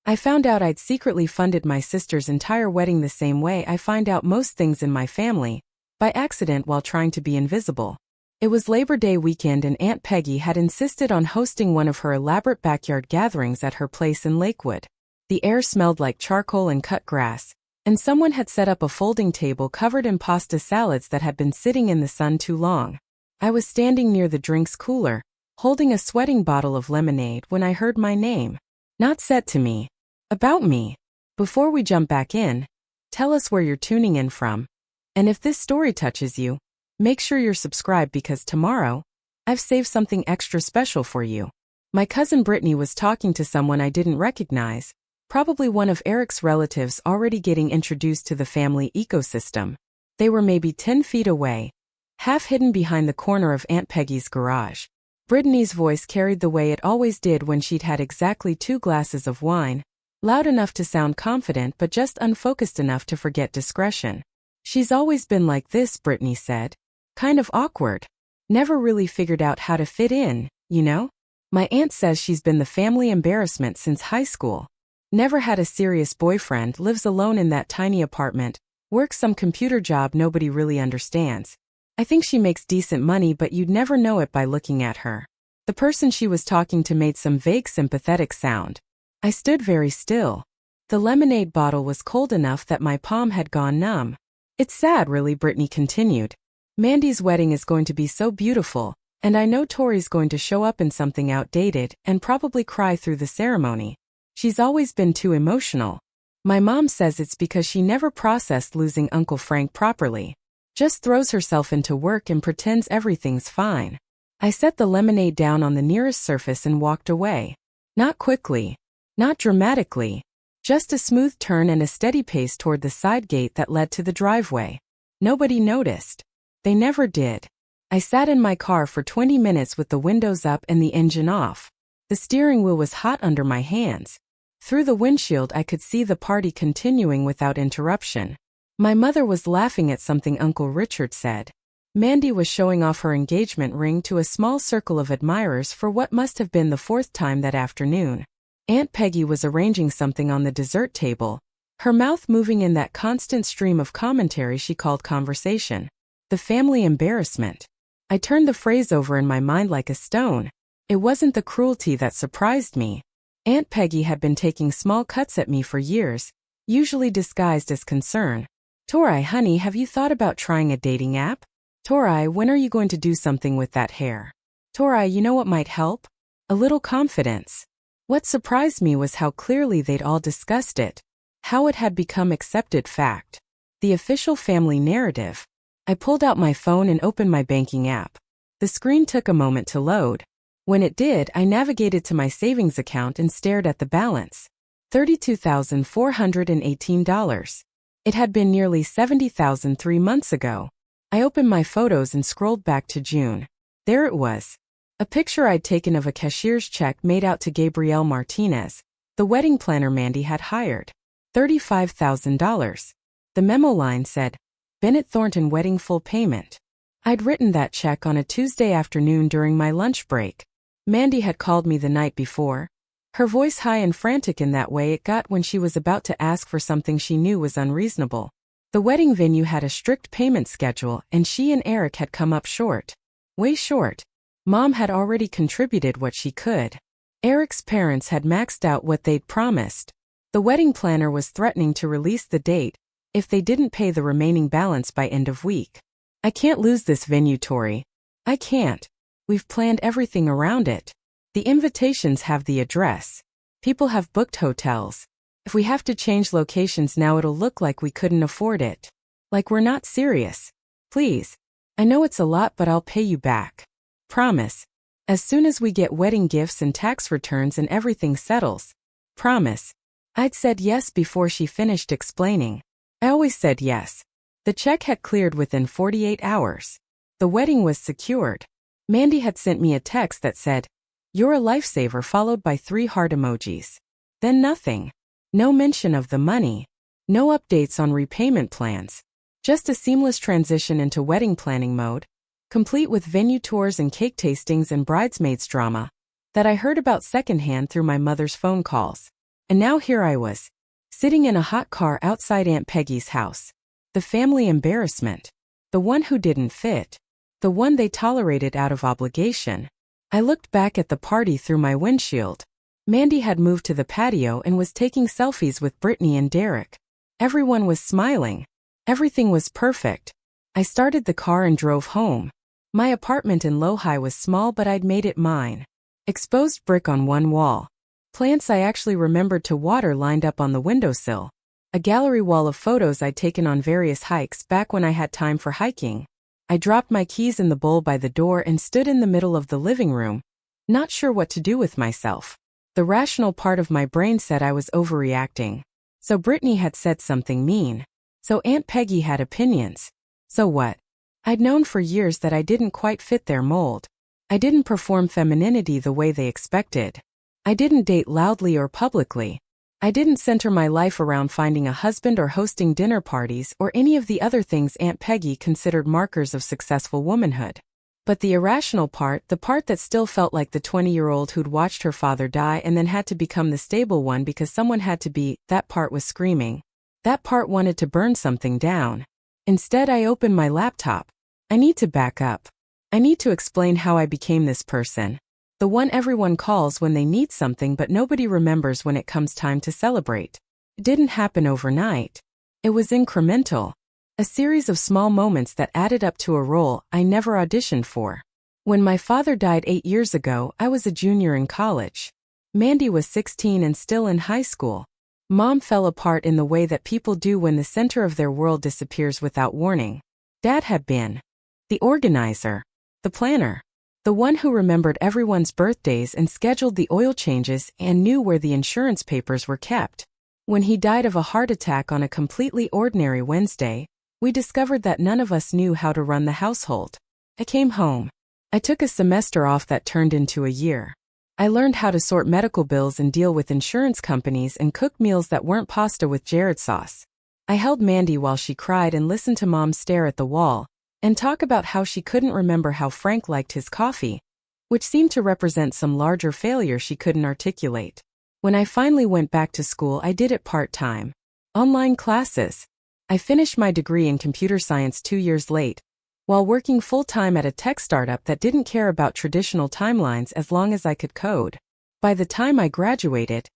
I found out I'd secretly funded my sister's entire wedding the same way I find out most things in my family, by accident while trying to be invisible. It was Labor Day weekend and Aunt Peggy had insisted on hosting one of her elaborate backyard gatherings at her place in Lakewood. The air smelled like charcoal and cut grass, and someone had set up a folding table covered in pasta salads that had been sitting in the sun too long. I was standing near the drinks cooler, holding a sweating bottle of lemonade when I heard my name. Not said to me. About me. Before we jump back in, tell us where you're tuning in from. And if this story touches you, make sure you're subscribed because tomorrow, I've saved something extra special for you. My cousin Brittany was talking to someone I didn't recognize, probably one of Eric's relatives already getting introduced to the family ecosystem. They were maybe 10 feet away, half hidden behind the corner of Aunt Peggy's garage. Brittany's voice carried the way it always did when she'd had exactly 2 glasses of wine, loud enough to sound confident but just unfocused enough to forget discretion. She's always been like this, Brittany said. Kind of awkward. Never really figured out how to fit in, you know? My aunt says she's been the family embarrassment since high school. Never had a serious boyfriend, lives alone in that tiny apartment, works some computer job nobody really understands. I think she makes decent money but you'd never know it by looking at her. The person she was talking to made some vague sympathetic sound. I stood very still. The lemonade bottle was cold enough that my palm had gone numb. It's sad really, Brittany continued. Mandy's wedding is going to be so beautiful, and I know Tori's going to show up in something outdated and probably cry through the ceremony. She's always been too emotional. My mom says it's because she never processed losing Uncle Frank properly. Just throws herself into work and pretends everything's fine. I set the lemonade down on the nearest surface and walked away. Not quickly. Not dramatically. Just a smooth turn and a steady pace toward the side gate that led to the driveway. Nobody noticed. They never did. I sat in my car for 20 minutes with the windows up and the engine off. The steering wheel was hot under my hands. Through the windshield I could see the party continuing without interruption. My mother was laughing at something Uncle Richard said. Mandy was showing off her engagement ring to a small circle of admirers for what must have been the 4th time that afternoon. Aunt Peggy was arranging something on the dessert table, her mouth moving in that constant stream of commentary she called conversation. The family embarrassment. I turned the phrase over in my mind like a stone. It wasn't the cruelty that surprised me. Aunt Peggy had been taking small cuts at me for years, usually disguised as concern. Tori, honey, have you thought about trying a dating app? Tori, when are you going to do something with that hair? Tori, you know what might help? A little confidence. What surprised me was how clearly they'd all discussed it. How it had become accepted fact. The official family narrative. I pulled out my phone and opened my banking app. The screen took a moment to load. When it did, I navigated to my savings account and stared at the balance. $32,418. It had been nearly $70,000 3 months ago. I opened my photos and scrolled back to June. There it was. A picture I'd taken of a cashier's check made out to Gabrielle Martinez, the wedding planner Mandy had hired. $35,000. The memo line said, Bennett Thornton wedding full payment. I'd written that check on a Tuesday afternoon during my lunch break. Mandy had called me the night before. Her voice high and frantic in that way it got when she was about to ask for something she knew was unreasonable. The wedding venue had a strict payment schedule and she and Eric had come up short. Way short. Mom had already contributed what she could. Eric's parents had maxed out what they'd promised. The wedding planner was threatening to release the date if they didn't pay the remaining balance by end of week. I can't lose this venue, Tori. I can't. We've planned everything around it. The invitations have the address. People have booked hotels. If we have to change locations now it'll look like we couldn't afford it. Like we're not serious. Please. I know it's a lot but I'll pay you back. Promise. As soon as we get wedding gifts and tax returns and everything settles. Promise. I'd said yes before she finished explaining. I always said yes. The check had cleared within 48 hours. The wedding was secured. Mandy had sent me a text that said, "You're a lifesaver," followed by 3 heart emojis. Then nothing. No mention of the money. No updates on repayment plans. Just a seamless transition into wedding planning mode, complete with venue tours and cake tastings and bridesmaids drama that I heard about secondhand through my mother's phone calls. And now here I was, sitting in a hot car outside Aunt Peggy's house. The family embarrassment. The one who didn't fit. The one they tolerated out of obligation. I looked back at the party through my windshield. Mandy had moved to the patio and was taking selfies with Brittany and Derek. Everyone was smiling. Everything was perfect. I started the car and drove home. My apartment in Lohi was small, but I'd made it mine. Exposed brick on one wall. Plants I actually remembered to water lined up on the windowsill. A gallery wall of photos I'd taken on various hikes back when I had time for hiking. I dropped my keys in the bowl by the door and stood in the middle of the living room, not sure what to do with myself. The rational part of my brain said I was overreacting. So Brittany had said something mean. So Aunt Peggy had opinions. So what? I'd known for years that I didn't quite fit their mold. I didn't perform femininity the way they expected. I didn't date loudly or publicly. I didn't center my life around finding a husband or hosting dinner parties or any of the other things Aunt Peggy considered markers of successful womanhood. But the irrational part, the part that still felt like the 20-year-old who'd watched her father die and then had to become the stable one because someone had to be, that part was screaming. That part wanted to burn something down. Instead, I opened my laptop. I need to back up. I need to explain how I became this person. The one everyone calls when they need something but nobody remembers when it comes time to celebrate. It didn't happen overnight. It was incremental. A series of small moments that added up to a role I never auditioned for. When my father died 8 years ago, I was a junior in college. Mandy was 16 and still in high school. Mom fell apart in the way that people do when the center of their world disappears without warning. Dad had been the organizer, the planner, the one who remembered everyone's birthdays and scheduled the oil changes and knew where the insurance papers were kept. When he died of a heart attack on a completely ordinary Wednesday, we discovered that none of us knew how to run the household. I came home. I took a semester off that turned into a year. I learned how to sort medical bills and deal with insurance companies and cook meals that weren't pasta with Jared sauce. I held Mandy while she cried and listened to Mom stare at the wall and talk about how she couldn't remember how Frank liked his coffee, which seemed to represent some larger failure she couldn't articulate. When I finally went back to school, I did it part-time. Online classes. I finished my degree in computer science 2 years late, while working full-time at a tech startup that didn't care about traditional timelines as long as I could code. By the time I graduated,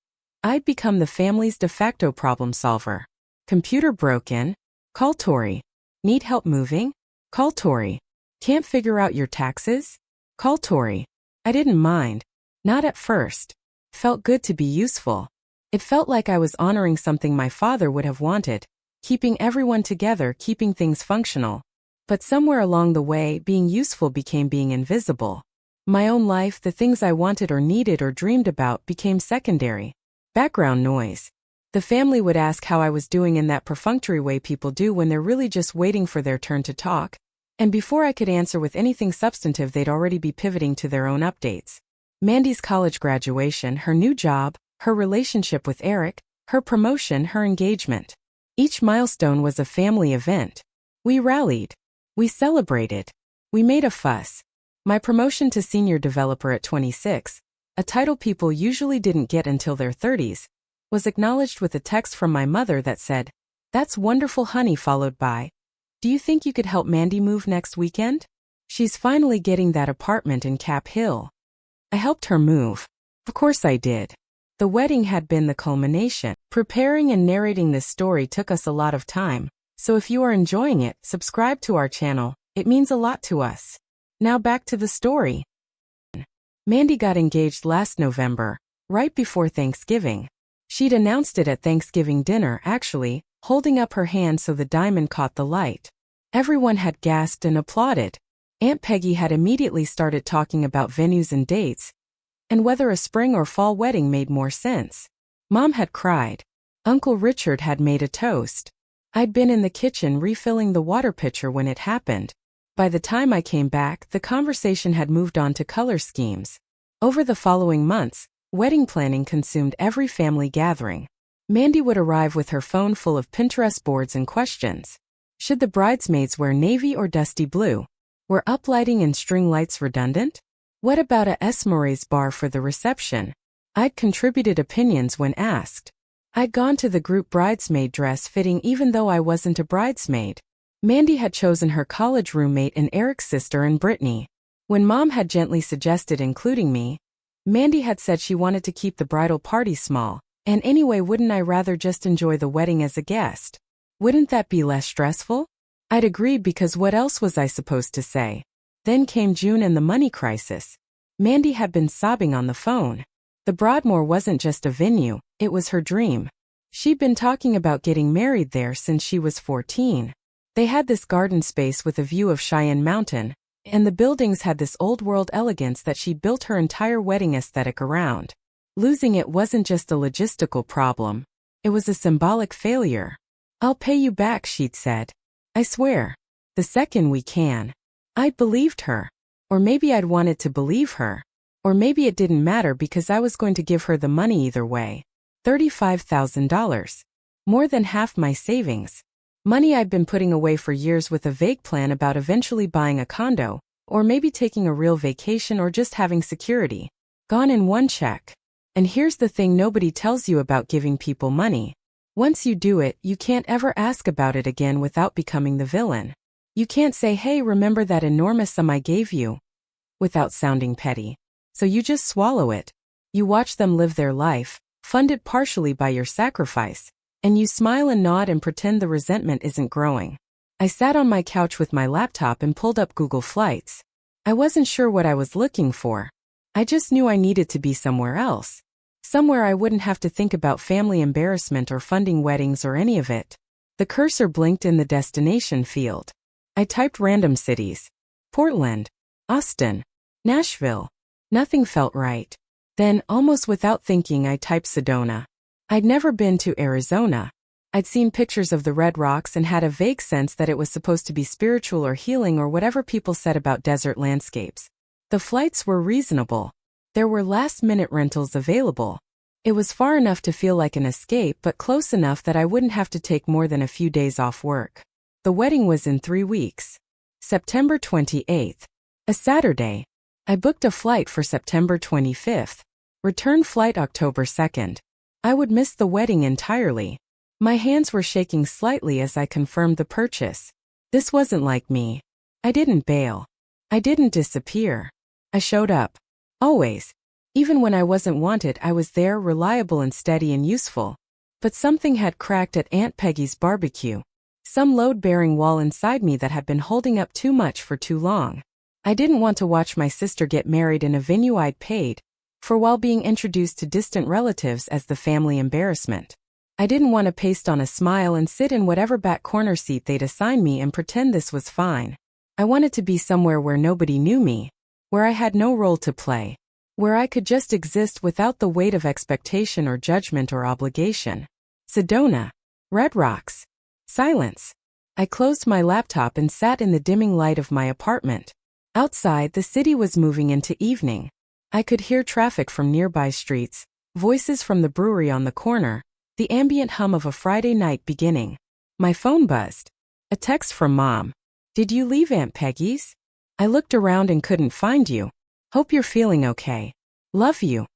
I'd become the family's de facto problem solver. Computer broken? Call Tori. Need help moving? Call Tori. Can't figure out your taxes? Call Tori. I didn't mind. Not at first. Felt good to be useful. It felt like I was honoring something my father would have wanted. Keeping everyone together, keeping things functional. But somewhere along the way, being useful became being invisible. My own life, the things I wanted or needed or dreamed about, became secondary. Background noise. The family would ask how I was doing in that perfunctory way people do when they're really just waiting for their turn to talk. And before I could answer with anything substantive, they'd already be pivoting to their own updates. Mandy's college graduation, her new job, her relationship with Eric, her promotion, her engagement. Each milestone was a family event. We rallied. We celebrated. We made a fuss. My promotion to senior developer at 26, a title people usually didn't get until their 30s, was acknowledged with a text from my mother that said, "That's wonderful, honey," followed by, "Do you think you could help Mandy move next weekend? She's finally getting that apartment in Cap Hill." I helped her move. Of course I did. The wedding had been the culmination. Preparing and narrating this story took us a lot of time, so if you are enjoying it, subscribe to our channel. It means a lot to us. Now back to the story. Mandy got engaged last November, right before Thanksgiving. She'd announced it at Thanksgiving dinner, actually, holding up her hand so the diamond caught the light. Everyone had gasped and applauded. Aunt Peggy had immediately started talking about venues and dates, and whether a spring or fall wedding made more sense. Mom had cried. Uncle Richard had made a toast. I'd been in the kitchen refilling the water pitcher when it happened. By the time I came back, the conversation had moved on to color schemes. Over the following months, wedding planning consumed every family gathering. Mandy would arrive with her phone full of Pinterest boards and questions. Should the bridesmaids wear navy or dusty blue? Were uplighting and string lights redundant? What about a Esmeralda's bar for the reception? I'd contributed opinions when asked. I'd gone to the group bridesmaid dress fitting even though I wasn't a bridesmaid. Mandy had chosen her college roommate and Eric's sister and Brittany. When Mom had gently suggested including me, Mandy had said she wanted to keep the bridal party small, and anyway, wouldn't I rather just enjoy the wedding as a guest? Wouldn't that be less stressful? I'd agreed because what else was I supposed to say? Then came June and the money crisis. Mandy had been sobbing on the phone. The Broadmoor wasn't just a venue, it was her dream. She'd been talking about getting married there since she was 14. They had this garden space with a view of Cheyenne Mountain, and the buildings had this old-world elegance that she'd built her entire wedding aesthetic around. Losing it wasn't just a logistical problem. It was a symbolic failure. "I'll pay you back," she'd said. "I swear. The second we can." I'd believed her. Or maybe I'd wanted to believe her. Or maybe it didn't matter because I was going to give her the money either way. $35,000. More than half my savings. Money I'd been putting away for years with a vague plan about eventually buying a condo, or maybe taking a real vacation or just having security. Gone in one check. And here's the thing nobody tells you about giving people money. Once you do it, you can't ever ask about it again without becoming the villain. You can't say, "Hey, remember that enormous sum I gave you?" without sounding petty. So you just swallow it. You watch them live their life, funded partially by your sacrifice, and you smile and nod and pretend the resentment isn't growing. I sat on my couch with my laptop and pulled up Google Flights. I wasn't sure what I was looking for. I just knew I needed to be somewhere else. Somewhere I wouldn't have to think about family embarrassment or funding weddings or any of it. The cursor blinked in the destination field. I typed random cities. Portland. Austin. Nashville. Nothing felt right. Then, almost without thinking, I typed Sedona. I'd never been to Arizona. I'd seen pictures of the Red Rocks and had a vague sense that it was supposed to be spiritual or healing or whatever people said about desert landscapes. The flights were reasonable. There were last-minute rentals available. It was far enough to feel like an escape but close enough that I wouldn't have to take more than a few days off work. The wedding was in 3 weeks. September 28th. A Saturday. I booked a flight for September 25th. Return flight October 2nd. I would miss the wedding entirely. My hands were shaking slightly as I confirmed the purchase. This wasn't like me. I didn't bail. I didn't disappear. I showed up. Always. Even when I wasn't wanted, I was there, reliable and steady and useful. But something had cracked at Aunt Peggy's barbecue. Some load-bearing wall inside me that had been holding up too much for too long. I didn't want to watch my sister get married in a venue I'd paid for while being introduced to distant relatives as the family embarrassment. I didn't want to paste on a smile and sit in whatever back corner seat they'd assign me and pretend this was fine. I wanted to be somewhere where nobody knew me, where I had no role to play, where I could just exist without the weight of expectation or judgment or obligation. Sedona. Red Rocks. Silence. I closed my laptop and sat in the dimming light of my apartment. Outside, the city was moving into evening. I could hear traffic from nearby streets, voices from the brewery on the corner, the ambient hum of a Friday night beginning. My phone buzzed. A text from Mom. "Did you leave Aunt Peggy's? I looked around and couldn't find you. Hope you're feeling okay. Love you."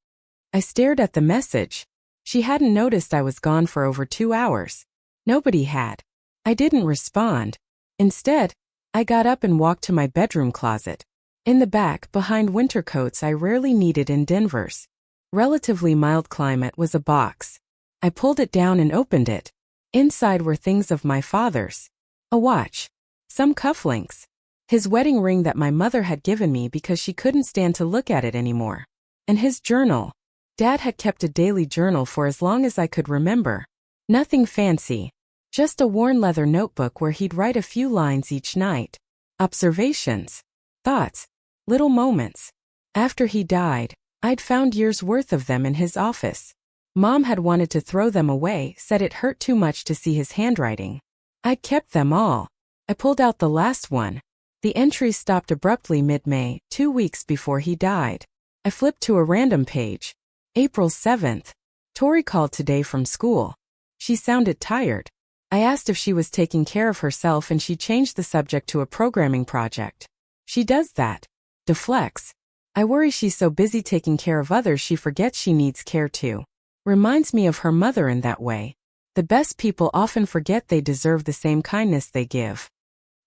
I stared at the message. She hadn't noticed I was gone for over 2 hours. Nobody had. I didn't respond. Instead, I got up and walked to my bedroom closet. In the back, behind winter coats I rarely needed in Denver's relatively mild climate, was a box. I pulled it down and opened it. Inside were things of my father's. A watch. Some cufflinks. His wedding ring that my mother had given me because she couldn't stand to look at it anymore. And his journal. Dad had kept a daily journal for as long as I could remember. Nothing fancy. Just a worn leather notebook where he'd write a few lines each night. Observations. Thoughts. Little moments. After he died, I'd found years' worth of them in his office. Mom had wanted to throw them away, said it hurt too much to see his handwriting. I'd kept them all. I pulled out the last one. The entry stopped abruptly mid-May, 2 weeks before he died. I flipped to a random page. April 7th. Tori called today from school. She sounded tired. I asked if she was taking care of herself and she changed the subject to a programming project. She does that. Deflects. I worry she's so busy taking care of others she forgets she needs care too. Reminds me of her mother in that way. The best people often forget they deserve the same kindness they give.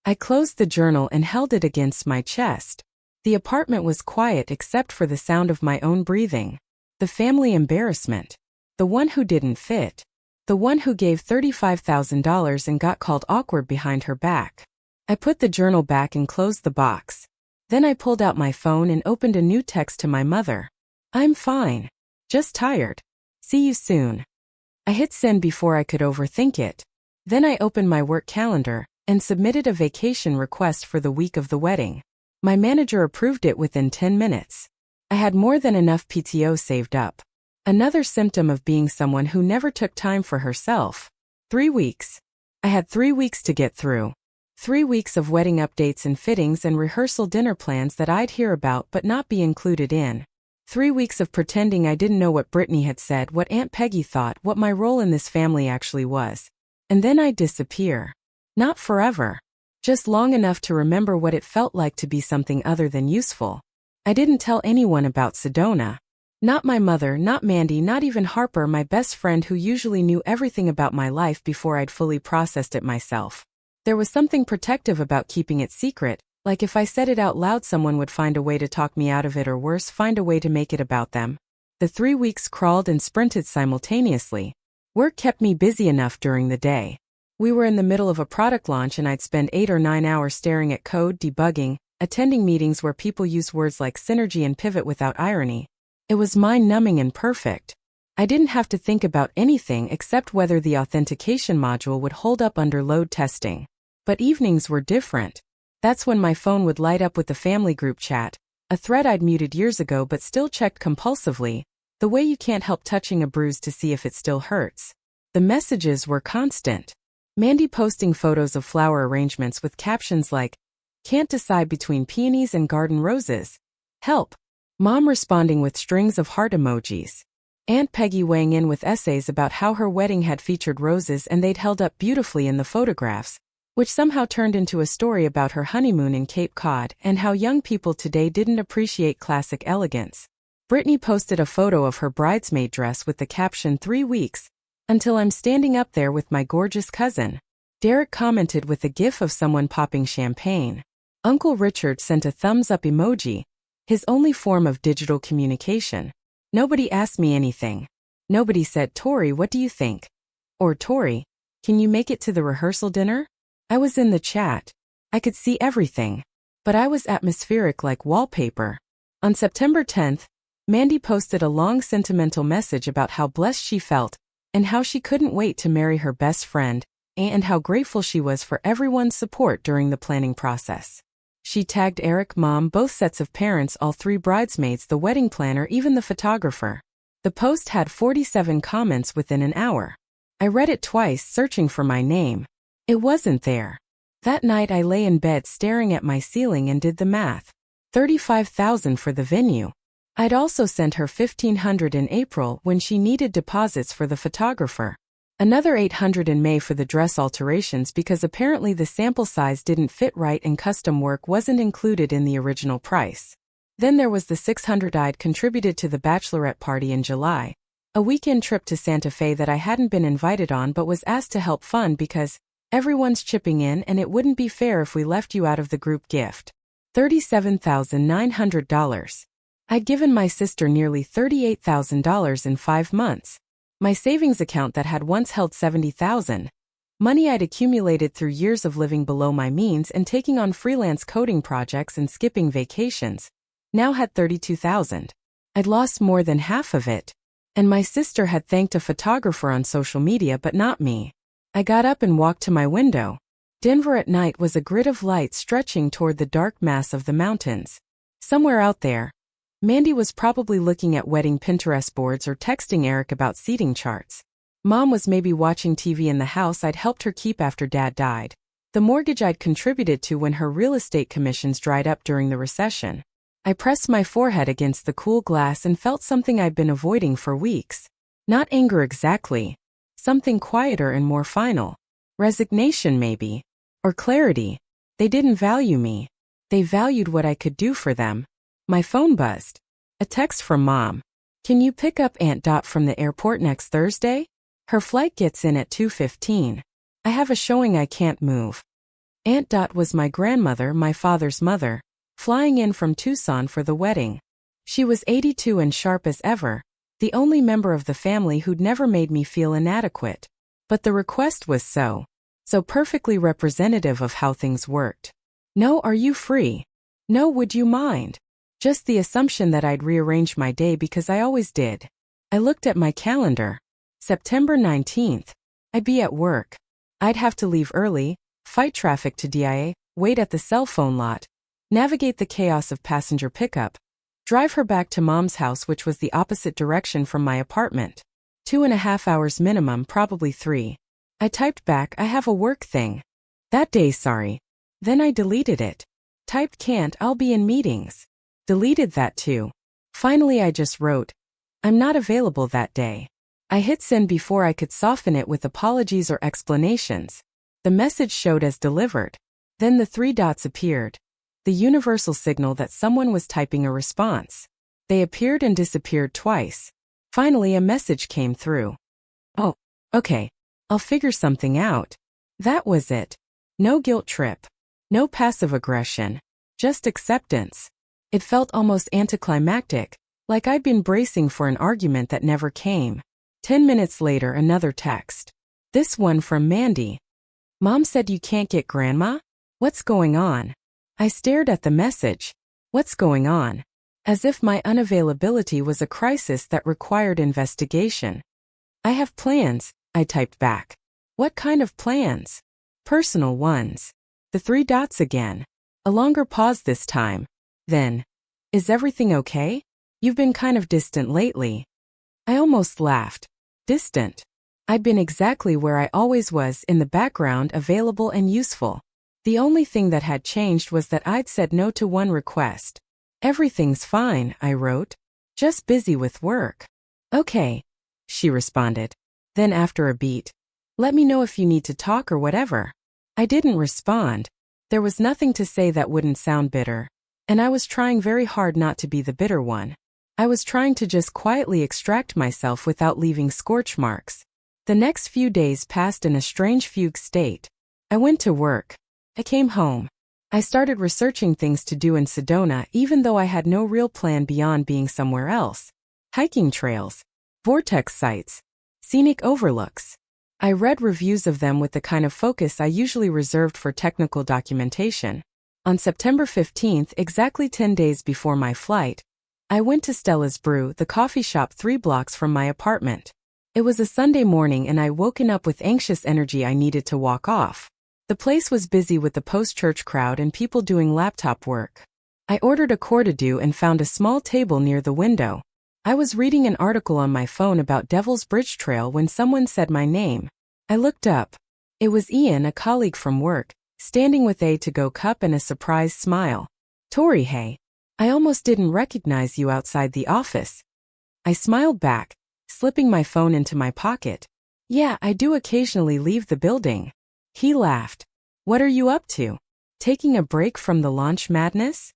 I closed the journal and held it against my chest. The apartment was quiet except for the sound of my own breathing. The family embarrassment. The one who didn't fit. The one who gave $35,000 and got called awkward behind her back. I put the journal back and closed the box. Then I pulled out my phone and opened a new text to my mother. I'm fine. Just tired. See you soon. I hit send before I could overthink it. Then I opened my work calendar and submitted a vacation request for the week of the wedding. My manager approved it within 10 minutes. I had more than enough PTO saved up. Another symptom of being someone who never took time for herself. 3 weeks. I had 3 weeks to get through. 3 weeks of wedding updates and fittings and rehearsal dinner plans that I'd hear about but not be included in. 3 weeks of pretending I didn't know what Brittany had said, what Aunt Peggy thought, what my role in this family actually was. And then I'd disappear. Not forever. Just long enough to remember what it felt like to be something other than useful. I didn't tell anyone about Sedona. Not my mother, not Mandy, not even Harper, my best friend who usually knew everything about my life before I'd fully processed it myself. There was something protective about keeping it secret, like if I said it out loud someone would find a way to talk me out of it or worse, find a way to make it about them. The 3 weeks crawled and sprinted simultaneously. Work kept me busy enough during the day. We were in the middle of a product launch and I'd spend 8 or 9 hours staring at code, debugging, attending meetings where people use words like synergy and pivot without irony. It was mind-numbing and perfect. I didn't have to think about anything except whether the authentication module would hold up under load testing. But evenings were different. That's when my phone would light up with the family group chat, a thread I'd muted years ago but still checked compulsively, the way you can't help touching a bruise to see if it still hurts. The messages were constant. Mandy posting photos of flower arrangements with captions like, "Can't decide between peonies and garden roses. Help." Mom responding with strings of heart emojis. Aunt Peggy weighing in with essays about how her wedding had featured roses and they'd held up beautifully in the photographs, which somehow turned into a story about her honeymoon in Cape Cod and how young people today didn't appreciate classic elegance. Brittany posted a photo of her bridesmaid dress with the caption 3 weeks, until I'm standing up there with my gorgeous cousin. Derek commented with a gif of someone popping champagne. Uncle Richard sent a thumbs up emoji, his only form of digital communication. Nobody asked me anything. Nobody said, "Tori, what do you think?" Or, "Tori, can you make it to the rehearsal dinner?" I was in the chat. I could see everything. But I was atmospheric like wallpaper. On September 10th, Mandy posted a long sentimental message about how blessed she felt, and how she couldn't wait to marry her best friend, and how grateful she was for everyone's support during the planning process. She tagged Eric, Mom, both sets of parents, all 3 bridesmaids, the wedding planner, even the photographer. The post had 47 comments within an hour. I read it twice, searching for my name. It wasn't there. That night I lay in bed staring at my ceiling and did the math. $35,000 for the venue. I'd also sent her $1,500 in April when she needed deposits for the photographer. Another $800 in May for the dress alterations because apparently the sample size didn't fit right and custom work wasn't included in the original price. Then there was the $600 I'd contributed to the bachelorette party in July, a weekend trip to Santa Fe that I hadn't been invited on but was asked to help fund because everyone's chipping in and it wouldn't be fair if we left you out of the group gift. $37,900. I'd given my sister nearly $38,000 in 5 months. My savings account that had once held $70,000, money I'd accumulated through years of living below my means and taking on freelance coding projects and skipping vacations, now had $32,000. I'd lost more than half of it. And my sister had thanked a photographer on social media but not me. I got up and walked to my window. Denver at night was a grid of light stretching toward the dark mass of the mountains. Somewhere out there, Mandy was probably looking at wedding Pinterest boards or texting Eric about seating charts. Mom was maybe watching TV in the house I'd helped her keep after Dad died, the mortgage I'd contributed to when her real estate commissions dried up during the recession. I pressed my forehead against the cool glass and felt something I'd been avoiding for weeks. Not anger exactly. Something quieter and more final. Resignation maybe. Or clarity. They didn't value me. They valued what I could do for them. My phone buzzed. A text from Mom. Can you pick up Aunt Dot from the airport next Thursday? Her flight gets in at 2:15. I have a showing I can't move. Aunt Dot was my grandmother, my father's mother, flying in from Tucson for the wedding. She was 82 and sharp as ever, the only member of the family who'd never made me feel inadequate. But the request was so perfectly representative of how things worked. No, are you free? No, would you mind? Just the assumption that I'd rearrange my day because I always did. I looked at my calendar. September 19th. I'd be at work. I'd have to leave early, fight traffic to DIA, wait at the cell phone lot, navigate the chaos of passenger pickup, drive her back to Mom's house, which was the opposite direction from my apartment. 2.5 hours minimum, probably 3. I typed back, I have a work thing. That day, sorry. Then I deleted it. Typed can't, I'll be in meetings. Deleted that too. Finally I just wrote, I'm not available that day. I hit send before I could soften it with apologies or explanations. The message showed as delivered. Then the 3 dots appeared. The universal signal that someone was typing a response. They appeared and disappeared twice. Finally a message came through. Oh, okay. I'll figure something out. That was it. No guilt trip. No passive aggression. Just acceptance. It felt almost anticlimactic, like I'd been bracing for an argument that never came. 10 minutes later, another text. This one from Mandy. Mom said you can't get Grandma? What's going on? I stared at the message. What's going on? As if my unavailability was a crisis that required investigation. I have plans, I typed back. What kind of plans? Personal ones. The 3 dots again. A longer pause this time. Then, is everything okay? You've been kind of distant lately. I almost laughed. Distant. I'd been exactly where I always was, in the background, available and useful. The only thing that had changed was that I'd said no to one request. Everything's fine, I wrote. Just busy with work. Okay, she responded. Then after a beat, let me know if you need to talk or whatever. I didn't respond. There was nothing to say that wouldn't sound bitter. And I was trying very hard not to be the bitter one. I was trying to just quietly extract myself without leaving scorch marks. The next few days passed in a strange fugue state. I went to work. I came home. I started researching things to do in Sedona, even though I had no real plan beyond being somewhere else. Hiking trails. Vortex sites. Scenic overlooks. I read reviews of them with the kind of focus I usually reserved for technical documentation. On September 15th, exactly 10 days before my flight, I went to Stella's Brew, the coffee shop 3 blocks from my apartment. It was a Sunday morning and I'd woken up with anxious energy. I needed to walk off. The place was busy with the post-church crowd and people doing laptop work. I ordered a cordido and found a small table near the window. I was reading an article on my phone about Devil's Bridge Trail when someone said my name. I looked up. It was Ian, a colleague from work, standing with a to-go cup and a surprised smile. Tori, hey. I almost didn't recognize you outside the office. I smiled back, slipping my phone into my pocket. Yeah, I do occasionally leave the building. He laughed. What are you up to? Taking a break from the launch madness?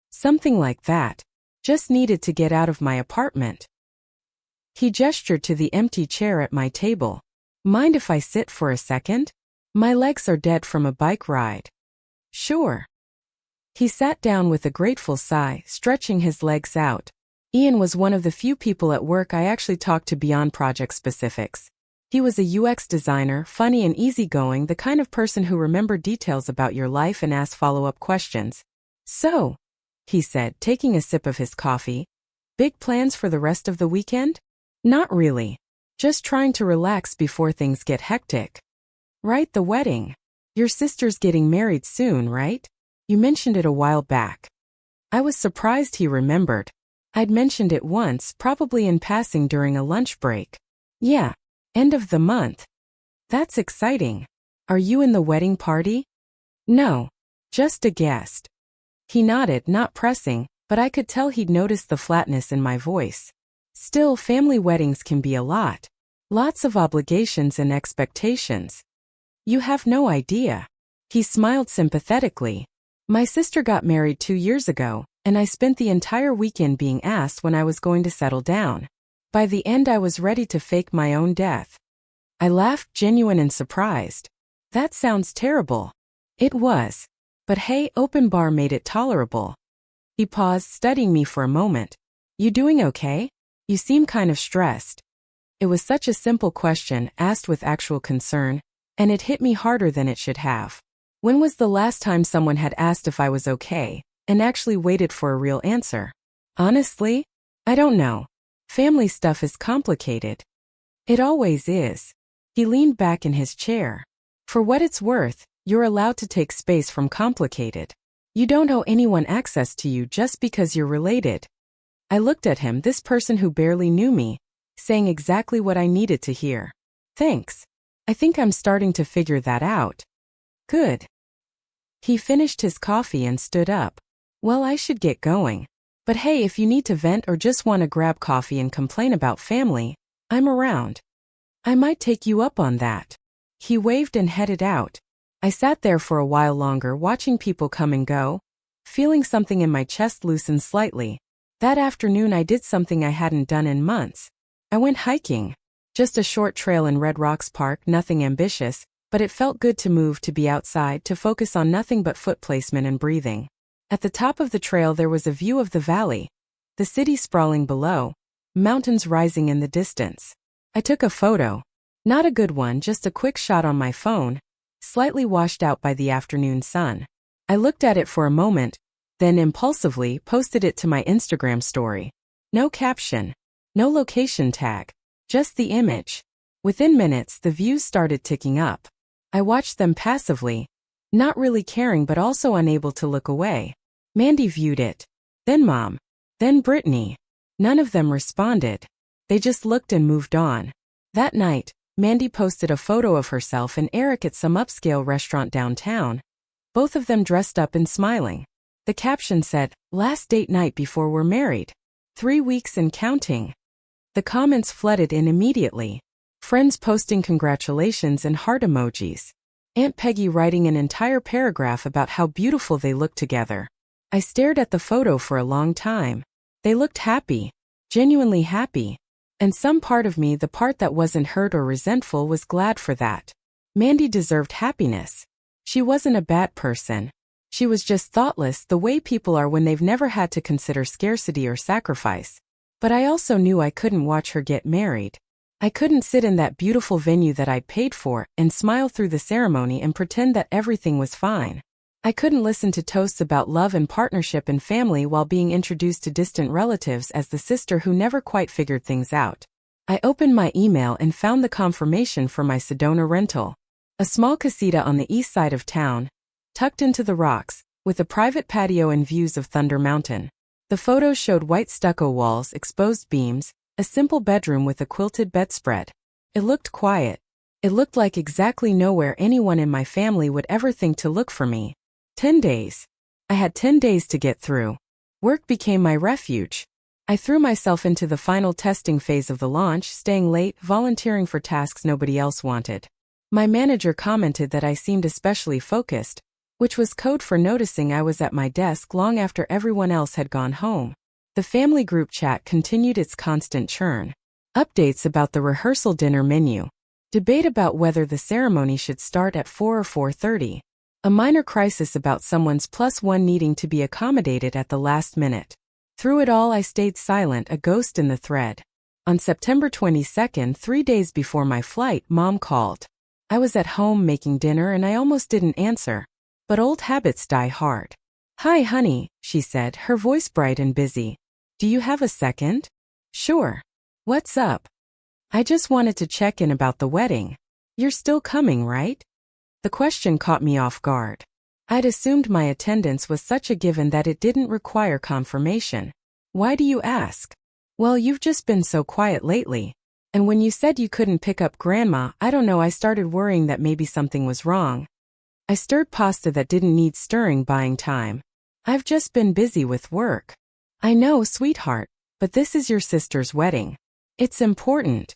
Something like that. Just needed to get out of my apartment. He gestured to the empty chair at my table. Mind if I sit for a second? My legs are dead from a bike ride. Sure. He sat down with a grateful sigh, stretching his legs out. Ian was one of the few people at work I actually talked to beyond project specifics. He was a UX designer, funny and easygoing, the kind of person who remembered details about your life and asked follow-up questions. So, he said, taking a sip of his coffee, big plans for the rest of the weekend? Not really. Just trying to relax before things get hectic. Right, the wedding. Your sister's getting married soon, right? You mentioned it a while back. I was surprised he remembered. I'd mentioned it once, probably in passing during a lunch break. Yeah, end of the month. That's exciting. Are you in the wedding party? No, just a guest. He nodded, not pressing, but I could tell he'd noticed the flatness in my voice. Still, family weddings can be a lot. Lots of obligations and expectations. You have no idea. He smiled sympathetically. My sister got married 2 years ago, and I spent the entire weekend being asked when I was going to settle down. By the end, I was ready to fake my own death. I laughed, genuine and surprised. That sounds terrible. It was. But hey, open bar made it tolerable. He paused, studying me for a moment. You doing okay? You seem kind of stressed. It was such a simple question, asked with actual concern, and it hit me harder than it should have. When was the last time someone had asked if I was okay, and actually waited for a real answer? Honestly, I don't know. Family stuff is complicated. It always is. He leaned back in his chair. For what it's worth, you're allowed to take space from complicated. You don't owe anyone access to you just because you're related. I looked at him, this person who barely knew me, saying exactly what I needed to hear. Thanks. I think I'm starting to figure that out. Good. He finished his coffee and stood up. Well, I should get going. But hey, if you need to vent or just want to grab coffee and complain about family, I'm around. I might take you up on that. He waved and headed out. I sat there for a while longer, watching people come and go, feeling something in my chest loosen slightly. That afternoon I did something I hadn't done in months. I went hiking. Just a short trail in Red Rocks Park, nothing ambitious, but it felt good to move, to be outside, to focus on nothing but foot placement and breathing. At the top of the trail there was a view of the valley, the city sprawling below, mountains rising in the distance. I took a photo. Not a good one, just a quick shot on my phone, slightly washed out by the afternoon sun. I looked at it for a moment, then impulsively posted it to my Instagram story. No caption, no location tag, just the image. Within minutes, the views started ticking up. I watched them passively, not really caring but also unable to look away. Mandy viewed it, then Mom, then Brittany. None of them responded. They just looked and moved on. That night, Mandy posted a photo of herself and Eric at some upscale restaurant downtown, both of them dressed up and smiling. The caption said, "Last date night before we're married. 3 weeks and counting." The comments flooded in immediately. Friends posting congratulations and heart emojis. Aunt Peggy writing an entire paragraph about how beautiful they looked together. I stared at the photo for a long time. They looked happy, genuinely happy. And some part of me, the part that wasn't hurt or resentful, was glad for that. Mandy deserved happiness. She wasn't a bad person. She was just thoughtless, the way people are when they've never had to consider scarcity or sacrifice. But I also knew I couldn't watch her get married. I couldn't sit in that beautiful venue that I'd paid for and smile through the ceremony and pretend that everything was fine. I couldn't listen to toasts about love and partnership and family while being introduced to distant relatives as the sister who never quite figured things out. I opened my email and found the confirmation for my Sedona rental. A small casita on the east side of town, tucked into the rocks, with a private patio and views of Thunder Mountain. The photos showed white stucco walls, exposed beams, a simple bedroom with a quilted bedspread. It looked quiet. It looked like exactly nowhere anyone in my family would ever think to look for me. 10 days. I had 10 days to get through. Work became my refuge. I threw myself into the final testing phase of the launch, staying late, volunteering for tasks nobody else wanted. My manager commented that I seemed especially focused, which was code for noticing I was at my desk long after everyone else had gone home. The family group chat continued its constant churn. Updates about the rehearsal dinner menu. Debate about whether the ceremony should start at 4 or 4:30. A minor crisis about someone's +1 needing to be accommodated at the last minute. Through it all I stayed silent, a ghost in the thread. On September 22nd, 3 days before my flight, Mom called. I was at home making dinner and I almost didn't answer. But old habits die hard. "Hi, honey," she said, her voice bright and busy. "Do you have a second?" "Sure. What's up?" "I just wanted to check in about the wedding. You're still coming, right?" The question caught me off guard. I'd assumed my attendance was such a given that it didn't require confirmation. "Why do you ask?" "Well, you've just been so quiet lately. And when you said you couldn't pick up Grandma, I don't know, I started worrying that maybe something was wrong." I stirred pasta that didn't need stirring, buying time. "I've just been busy with work." "I know, sweetheart, but this is your sister's wedding. It's important."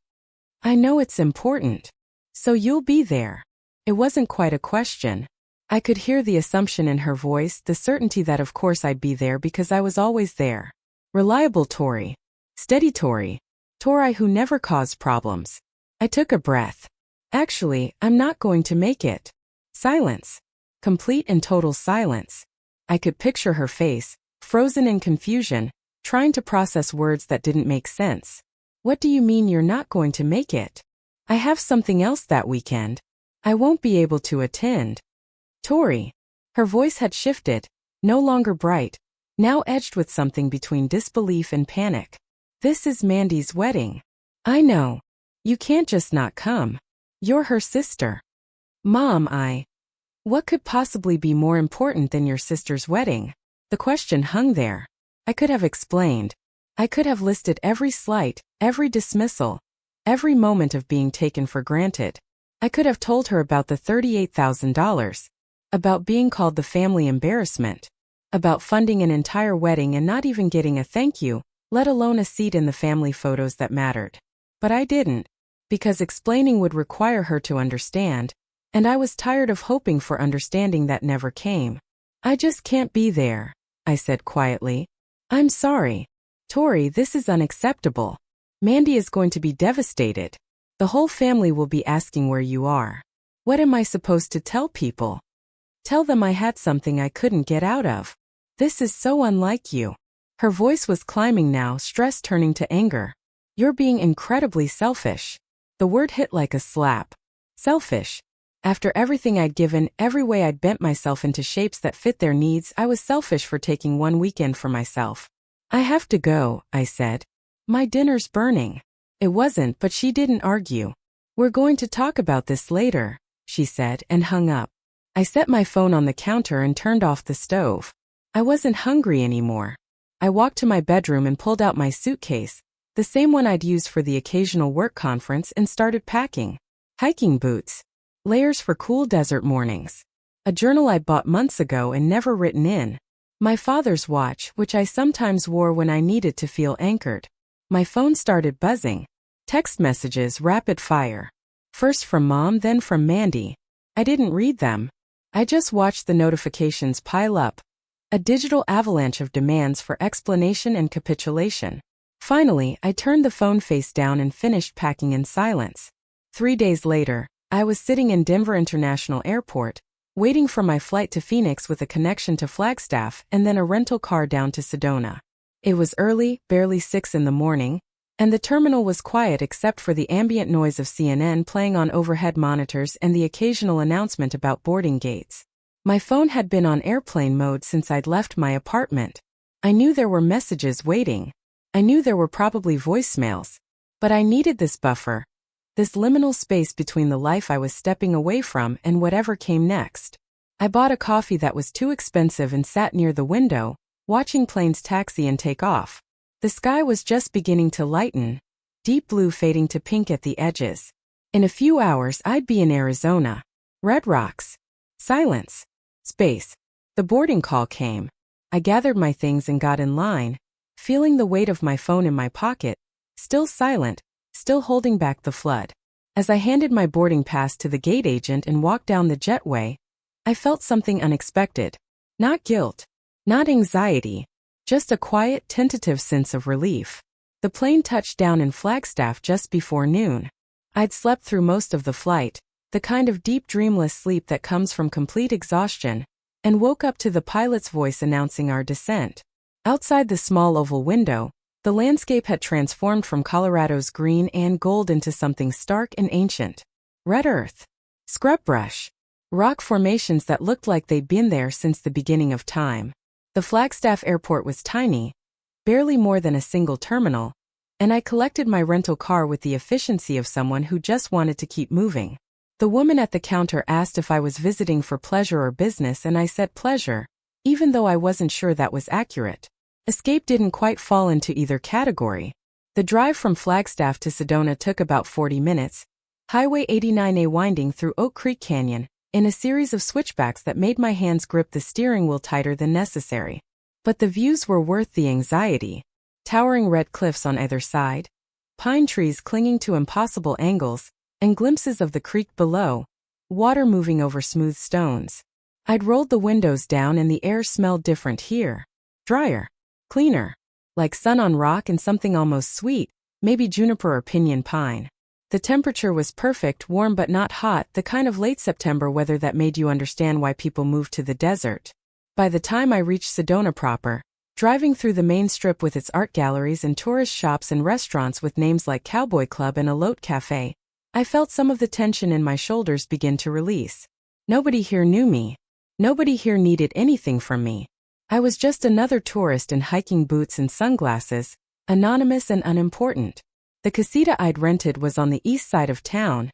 "I know it's important. So you'll be there." It wasn't quite a question. I could hear the assumption in her voice, the certainty that of course I'd be there because I was always there. Reliable Tori. Steady Tori. Tori who never caused problems. I took a breath. Actually, I'm not going to make it. Silence. Complete and total silence. I could picture her face, frozen in confusion, trying to process words that didn't make sense. What do you mean you're not going to make it? I have something else that weekend. I won't be able to attend. Tori. Her voice had shifted, no longer bright, now edged with something between disbelief and panic. This is Mandy's wedding. I know. You can't just not come. You're her sister. Mom, What could possibly be more important than your sister's wedding? The question hung there. I could have explained. I could have listed every slight, every dismissal, every moment of being taken for granted. I could have told her about the $38,000, about being called the family embarrassment, about funding an entire wedding and not even getting a thank you, let alone a seat in the family photos that mattered. But I didn't, because explaining would require her to understand, and I was tired of hoping for understanding that never came. I just can't be there, I said quietly. I'm sorry. Tori, this is unacceptable. Mandy is going to be devastated. The whole family will be asking where you are. What am I supposed to tell people? Tell them I had something I couldn't get out of. This is so unlike you. Her voice was climbing now, stress turning to anger. You're being incredibly selfish. The word hit like a slap. Selfish. After everything I'd given, every way I'd bent myself into shapes that fit their needs, I was selfish for taking one weekend for myself. I have to go, I said. My dinner's burning. It wasn't, but she didn't argue. We're going to talk about this later, she said, and hung up. I set my phone on the counter and turned off the stove. I wasn't hungry anymore. I walked to my bedroom and pulled out my suitcase, the same one I'd used for the occasional work conference, and started packing. Hiking boots. Layers for cool desert mornings. A journal I'd bought months ago and never written in. My father's watch, which I sometimes wore when I needed to feel anchored. My phone started buzzing. Text messages rapid fire. First from Mom, then from Mandy. I didn't read them. I just watched the notifications pile up. A digital avalanche of demands for explanation and capitulation. Finally, I turned the phone face down and finished packing in silence. 3 days later, I was sitting in Denver International Airport, waiting for my flight to Phoenix with a connection to Flagstaff and then a rental car down to Sedona. It was early, barely 6 in the morning, and the terminal was quiet except for the ambient noise of CNN playing on overhead monitors and the occasional announcement about boarding gates. My phone had been on airplane mode since I'd left my apartment. I knew there were messages waiting. I knew there were probably voicemails. But I needed this buffer. This liminal space between the life I was stepping away from and whatever came next. I bought a coffee that was too expensive and sat near the window, watching planes taxi and take off. The sky was just beginning to lighten, deep blue fading to pink at the edges. In a few hours I'd be in Arizona. Red rocks. Silence. Space. The boarding call came. I gathered my things and got in line, feeling the weight of my phone in my pocket, still silent, still holding back the flood. As I handed my boarding pass to the gate agent and walked down the jetway, I felt something unexpected. Not guilt. Not anxiety. Just a quiet, tentative sense of relief. The plane touched down in Flagstaff just before noon. I'd slept through most of the flight, the kind of deep dreamless sleep that comes from complete exhaustion, and woke up to the pilot's voice announcing our descent. Outside the small oval window, the landscape had transformed from Colorado's green and gold into something stark and ancient. Red earth. Scrub brush. Rock formations that looked like they'd been there since the beginning of time. The Flagstaff airport was tiny, barely more than a single terminal, and I collected my rental car with the efficiency of someone who just wanted to keep moving. The woman at the counter asked if I was visiting for pleasure or business, and I said pleasure, even though I wasn't sure that was accurate. Escape didn't quite fall into either category. The drive from Flagstaff to Sedona took about 40 minutes, Highway 89A winding through Oak Creek Canyon, in a series of switchbacks that made my hands grip the steering wheel tighter than necessary. But the views were worth the anxiety. Towering red cliffs on either side, pine trees clinging to impossible angles, and glimpses of the creek below, water moving over smooth stones. I'd rolled the windows down and the air smelled different here. Drier. Cleaner. Like sun on rock and something almost sweet, maybe juniper or pinyon pine. The temperature was perfect, warm but not hot, the kind of late September weather that made you understand why people moved to the desert. By the time I reached Sedona proper, driving through the main strip with its art galleries and tourist shops and restaurants with names like Cowboy Club and Elote Cafe, I felt some of the tension in my shoulders begin to release. Nobody here knew me. Nobody here needed anything from me. I was just another tourist in hiking boots and sunglasses, anonymous and unimportant. The casita I'd rented was on the east side of town,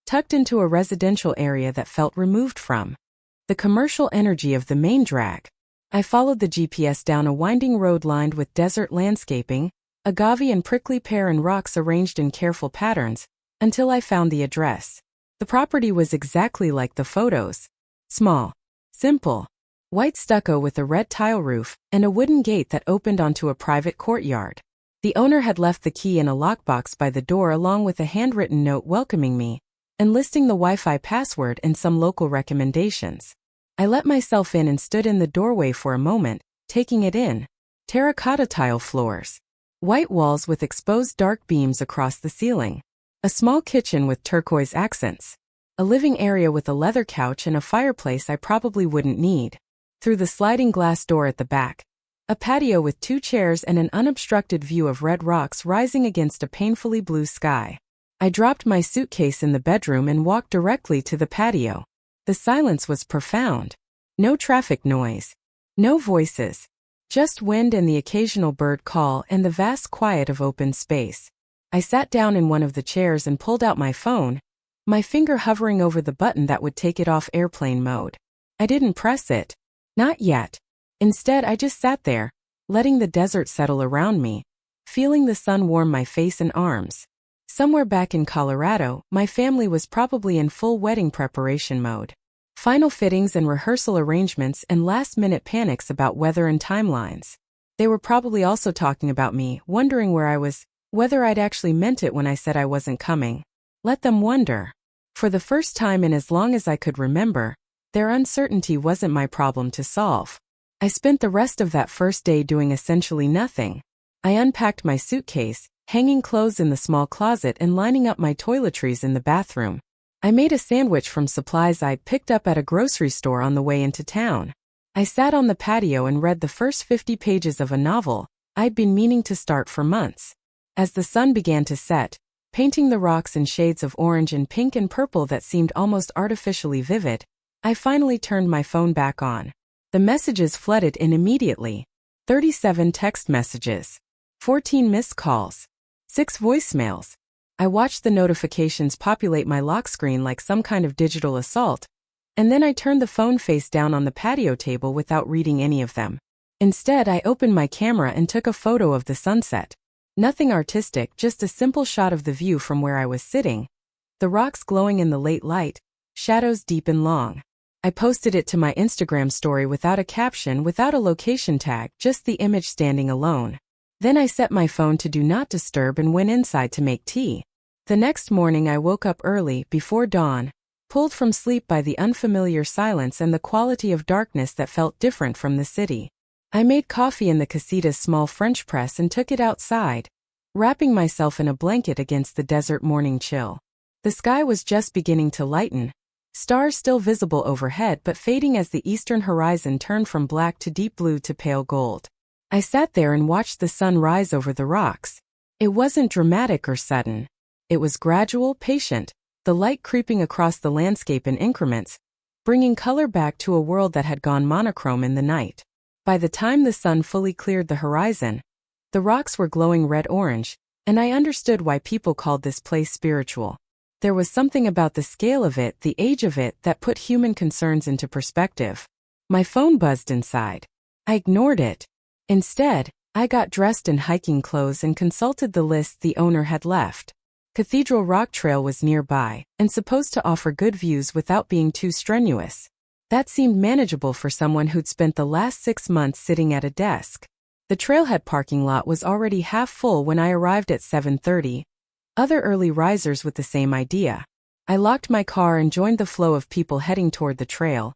tucked into a residential area that felt removed from the commercial energy of the main drag. I followed the GPS down a winding road lined with desert landscaping, agave and prickly pear and rocks arranged in careful patterns, until I found the address. The property was exactly like the photos. Small. Simple. White stucco with a red tile roof and a wooden gate that opened onto a private courtyard. The owner had left the key in a lockbox by the door along with a handwritten note welcoming me and listing the Wi-Fi password and some local recommendations. I let myself in and stood in the doorway for a moment, taking it in. Terracotta tile floors. White walls with exposed dark beams across the ceiling. A small kitchen with turquoise accents. A living area with a leather couch and a fireplace I probably wouldn't need. Through the sliding glass door at the back, a patio with 2 chairs and an unobstructed view of red rocks rising against a painfully blue sky. I dropped my suitcase in the bedroom and walked directly to the patio. The silence was profound. No traffic noise. No voices. Just wind and the occasional bird call and the vast quiet of open space. I sat down in one of the chairs and pulled out my phone, my finger hovering over the button that would take it off airplane mode. I didn't press it. Not yet. Instead, I just sat there, letting the desert settle around me, feeling the sun warm my face and arms. Somewhere back in Colorado, my family was probably in full wedding preparation mode. Final fittings and rehearsal arrangements and last-minute panics about weather and timelines. They were probably also talking about me, wondering where I was, whether I'd actually meant it when I said I wasn't coming. Let them wonder. For the first time in as long as I could remember, their uncertainty wasn't my problem to solve. I spent the rest of that first day doing essentially nothing. I unpacked my suitcase, hanging clothes in the small closet and lining up my toiletries in the bathroom. I made a sandwich from supplies I'd picked up at a grocery store on the way into town. I sat on the patio and read the first 50 pages of a novel I'd been meaning to start for months. As the sun began to set, painting the rocks in shades of orange and pink and purple that seemed almost artificially vivid, I finally turned my phone back on. The messages flooded in immediately. 37 text messages. 14 missed calls. 6 voicemails. I watched the notifications populate my lock screen like some kind of digital assault, and then I turned the phone face down on the patio table without reading any of them. Instead, I opened my camera and took a photo of the sunset. Nothing artistic, just a simple shot of the view from where I was sitting. The rocks glowing in the late light, shadows deep and long. I posted it to my Instagram story without a caption, without a location tag, just the image standing alone. Then I set my phone to do not disturb and went inside to make tea. The next morning I woke up early, before dawn, pulled from sleep by the unfamiliar silence and the quality of darkness that felt different from the city. I made coffee in the casita's small French press and took it outside, wrapping myself in a blanket against the desert morning chill. The sky was just beginning to lighten. Stars still visible overhead but fading as the eastern horizon turned from black to deep blue to pale gold. I sat there and watched the sun rise over the rocks. It wasn't dramatic or sudden. It was gradual, patient, the light creeping across the landscape in increments, bringing color back to a world that had gone monochrome in the night. By the time the sun fully cleared the horizon, the rocks were glowing red-orange, and I understood why people called this place spiritual. There was something about the scale of it, the age of it, that put human concerns into perspective. My phone buzzed inside. I ignored it. Instead, I got dressed in hiking clothes and consulted the list the owner had left. Cathedral Rock Trail was nearby, and supposed to offer good views without being too strenuous. That seemed manageable for someone who'd spent the last 6 months sitting at a desk. The trailhead parking lot was already half full when I arrived at 7:30. Other early risers with the same idea. I locked my car and joined the flow of people heading toward the trail,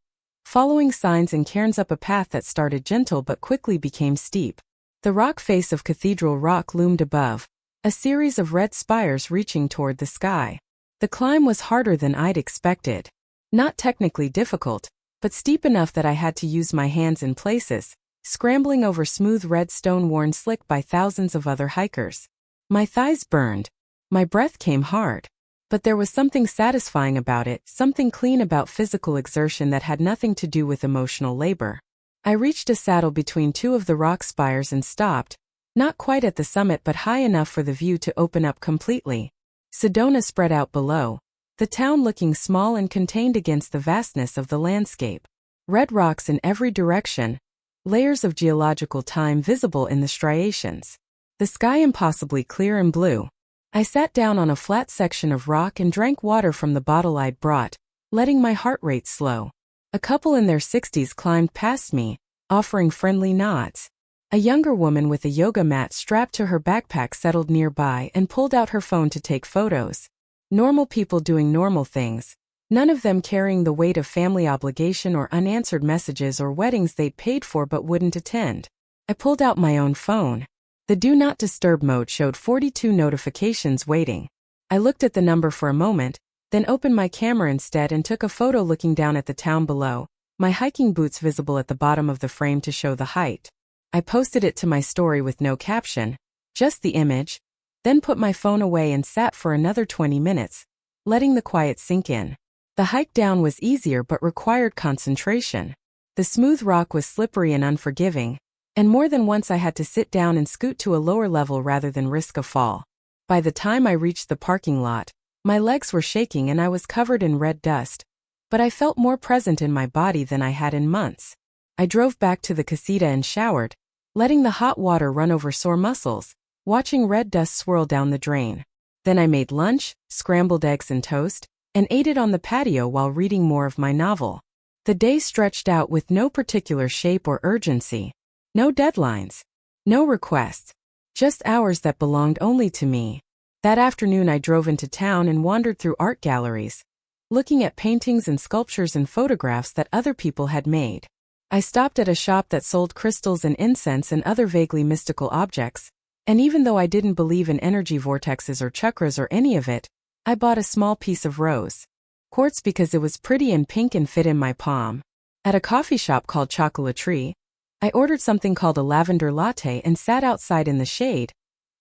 following signs and cairns up a path that started gentle but quickly became steep. The rock face of Cathedral Rock loomed above, a series of red spires reaching toward the sky. The climb was harder than I'd expected. Not technically difficult, but steep enough that I had to use my hands in places, scrambling over smooth red stone worn slick by thousands of other hikers. My thighs burned. My breath came hard. But there was something satisfying about it, something clean about physical exertion that had nothing to do with emotional labor. I reached a saddle between two of the rock spires and stopped, not quite at the summit but high enough for the view to open up completely. Sedona spread out below, the town looking small and contained against the vastness of the landscape. Red rocks in every direction, layers of geological time visible in the striations. The sky impossibly clear and blue. I sat down on a flat section of rock and drank water from the bottle I'd brought, letting my heart rate slow. A couple in their 60s climbed past me, offering friendly nods. A younger woman with a yoga mat strapped to her backpack settled nearby and pulled out her phone to take photos. Normal people doing normal things, none of them carrying the weight of family obligation or unanswered messages or weddings they'd paid for but wouldn't attend. I pulled out my own phone. The Do Not Disturb mode showed 42 notifications waiting. I looked at the number for a moment, then opened my camera instead and took a photo looking down at the town below, my hiking boots visible at the bottom of the frame to show the height. I posted it to my story with no caption, just the image, then put my phone away and sat for another 20 minutes, letting the quiet sink in. The hike down was easier but required concentration. The smooth rock was slippery and unforgiving, and more than once I had to sit down and scoot to a lower level rather than risk a fall. By the time I reached the parking lot, my legs were shaking and I was covered in red dust, but I felt more present in my body than I had in months. I drove back to the casita and showered, letting the hot water run over sore muscles, watching red dust swirl down the drain. Then I made lunch, scrambled eggs and toast, and ate it on the patio while reading more of my novel. The day stretched out with no particular shape or urgency. No deadlines. No requests. Just hours that belonged only to me. That afternoon I drove into town and wandered through art galleries, looking at paintings and sculptures and photographs that other people had made. I stopped at a shop that sold crystals and incense and other vaguely mystical objects, and even though I didn't believe in energy vortexes or chakras or any of it, I bought a small piece of rose quartz because it was pretty and pink and fit in my palm. At a coffee shop called Chocolaterie, I ordered something called a lavender latte and sat outside in the shade,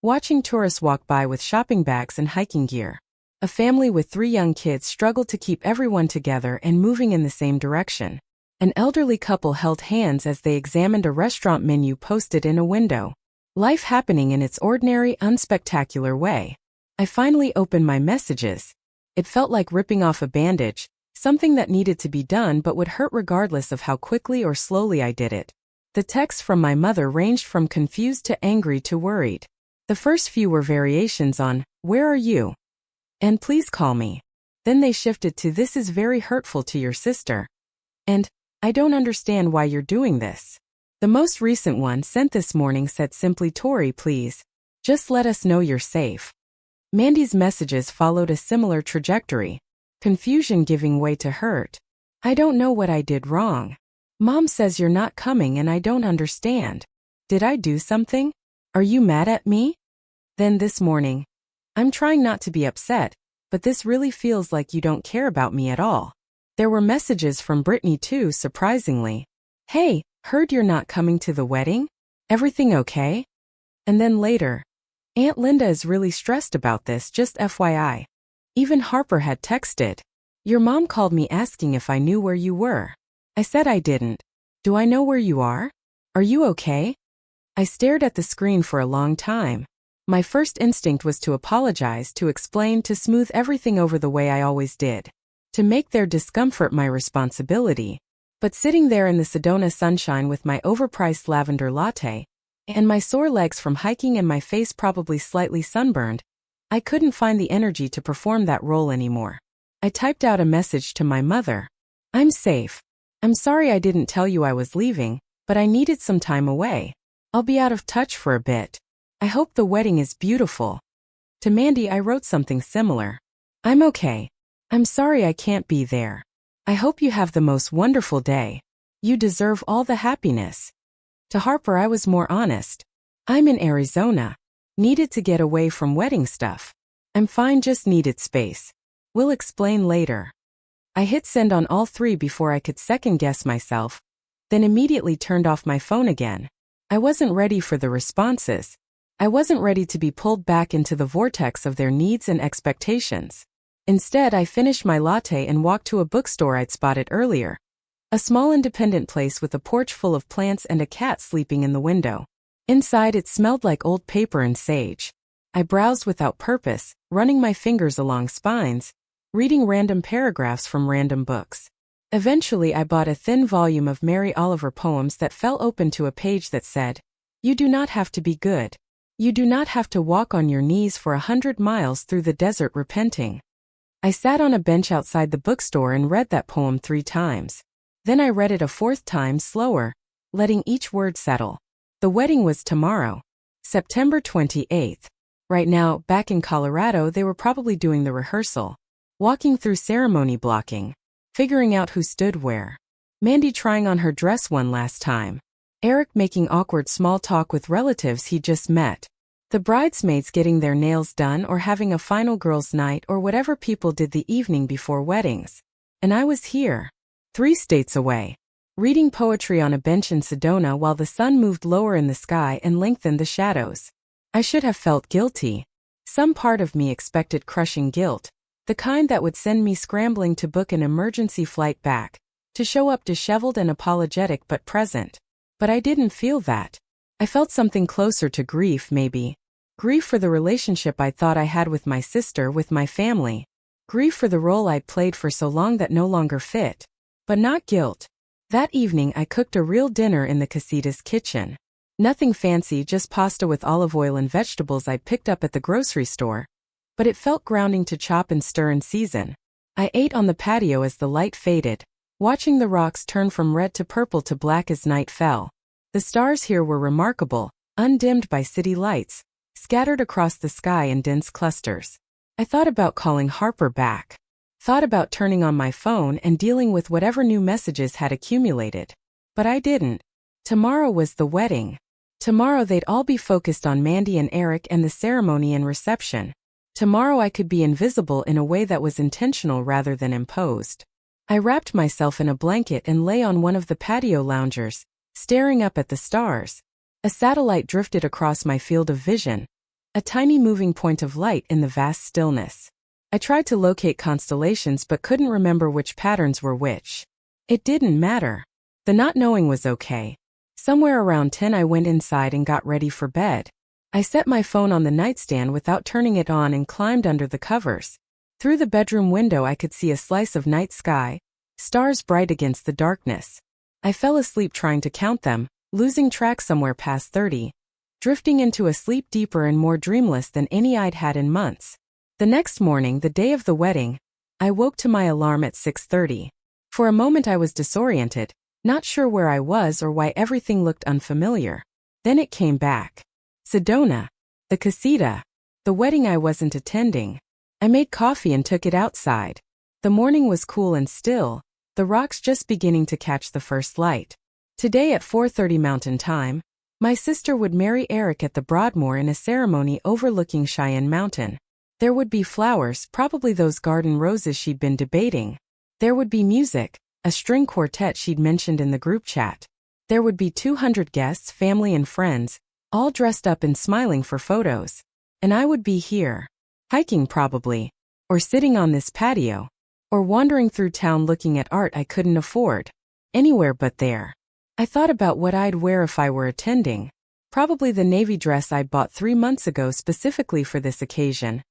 watching tourists walk by with shopping bags and hiking gear. A family with 3 young kids struggled to keep everyone together and moving in the same direction. An elderly couple held hands as they examined a restaurant menu posted in a window. Life happening in its ordinary, unspectacular way. I finally opened my messages. It felt like ripping off a bandage, something that needed to be done but would hurt regardless of how quickly or slowly I did it. The texts from my mother ranged from confused to angry to worried. The first few were variations on, "Where are you?" and "Please call me." Then they shifted to, "This is very hurtful to your sister," and "I don't understand why you're doing this." The most recent one, sent this morning, said simply, "Tori, please. Just let us know you're safe." Mandy's messages followed a similar trajectory. Confusion giving way to hurt. "I don't know what I did wrong. Mom says you're not coming and I don't understand. Did I do something? Are you mad at me?" Then this morning, "I'm trying not to be upset, but this really feels like you don't care about me at all." There were messages from Brittany too, surprisingly. "Hey, heard you're not coming to the wedding? Everything okay?" And then later, "Aunt Linda is really stressed about this, just FYI." Even Harper had texted, "Your mom called me asking if I knew where you were. I said I didn't. Do I know where you are? Are you okay?" I stared at the screen for a long time. My first instinct was to apologize, to explain, to smooth everything over the way I always did. To make their discomfort my responsibility. But sitting there in the Sedona sunshine with my overpriced lavender latte, and my sore legs from hiking and my face probably slightly sunburned, I couldn't find the energy to perform that role anymore. I typed out a message to my mother. "I'm safe. I'm sorry I didn't tell you I was leaving, but I needed some time away. I'll be out of touch for a bit. I hope the wedding is beautiful." To Mandy I wrote something similar. "I'm okay. I'm sorry I can't be there. I hope you have the most wonderful day. You deserve all the happiness. To Harper, I was more honest. I'm in Arizona. Needed to get away from wedding stuff. I'm fine, just needed space. We'll explain later. I hit send on all three before I could second guess myself, then immediately turned off my phone again. I wasn't ready for the responses. I wasn't ready to be pulled back into the vortex of their needs and expectations. Instead, I finished my latte and walked to a bookstore I'd spotted earlier. A small independent place with a porch full of plants and a cat sleeping in the window. Inside, it smelled like old paper and sage. I browsed without purpose, running my fingers along spines, reading random paragraphs from random books. Eventually, I bought a thin volume of Mary Oliver poems that fell open to a page that said, "You do not have to be good. You do not have to walk on your knees for 100 miles through the desert repenting." I sat on a bench outside the bookstore and read that poem 3 times. Then I read it a 4th time slower, letting each word settle. The wedding was tomorrow, September 28th. Right now, back in Colorado, they were probably doing the rehearsal, walking through ceremony blocking, figuring out who stood where. Mandy trying on her dress one last time. Eric making awkward small talk with relatives he just met. The bridesmaids getting their nails done or having a final girls' night or whatever people did the evening before weddings. And I was here, 3 states away, reading poetry on a bench in Sedona while the sun moved lower in the sky and lengthened the shadows. I should have felt guilty. Some part of me expected crushing guilt, the kind that would send me scrambling to book an emergency flight back, to show up disheveled and apologetic but present. But I didn't feel that. I felt something closer to grief, maybe. Grief for the relationship I thought I had with my sister, with my family. Grief for the role I'd played for so long that no longer fit. But not guilt. That evening I cooked a real dinner in the Casita's kitchen. Nothing fancy, just pasta with olive oil and vegetables I picked up at the grocery store. But it felt grounding to chop and stir and season. I ate on the patio as the light faded, watching the rocks turn from red to purple to black as night fell. The stars here were remarkable, undimmed by city lights, scattered across the sky in dense clusters. I thought about calling Harper back. Thought about turning on my phone and dealing with whatever new messages had accumulated. But I didn't. Tomorrow was the wedding. Tomorrow they'd all be focused on Mandy and Eric and the ceremony and reception. Tomorrow I could be invisible in a way that was intentional rather than imposed. I wrapped myself in a blanket and lay on one of the patio loungers, staring up at the stars. A satellite drifted across my field of vision, a tiny moving point of light in the vast stillness. I tried to locate constellations but couldn't remember which patterns were which. It didn't matter. The not knowing was okay. Somewhere around 10 I went inside and got ready for bed. I set my phone on the nightstand without turning it on and climbed under the covers. Through the bedroom window I could see a slice of night sky, stars bright against the darkness. I fell asleep trying to count them, losing track somewhere past 30, drifting into a sleep deeper and more dreamless than any I'd had in months. The next morning, the day of the wedding, I woke to my alarm at 6:30. For a moment I was disoriented, not sure where I was or why everything looked unfamiliar. Then it came back. Sedona. The casita. The wedding I wasn't attending. I made coffee and took it outside. The morning was cool and still, the rocks just beginning to catch the first light. Today at 4:30 Mountain Time, my sister would marry Eric at the Broadmoor in a ceremony overlooking Cheyenne Mountain. There would be flowers, probably those garden roses she'd been debating. There would be music, a string quartet she'd mentioned in the group chat. There would be 200 guests, family and friends, all dressed up and smiling for photos. And I would be here. Hiking probably. Or sitting on this patio. Or wandering through town looking at art I couldn't afford. Anywhere but there. I thought about what I'd wear if I were attending. Probably the navy dress I'd bought 3 months ago specifically for this occasion.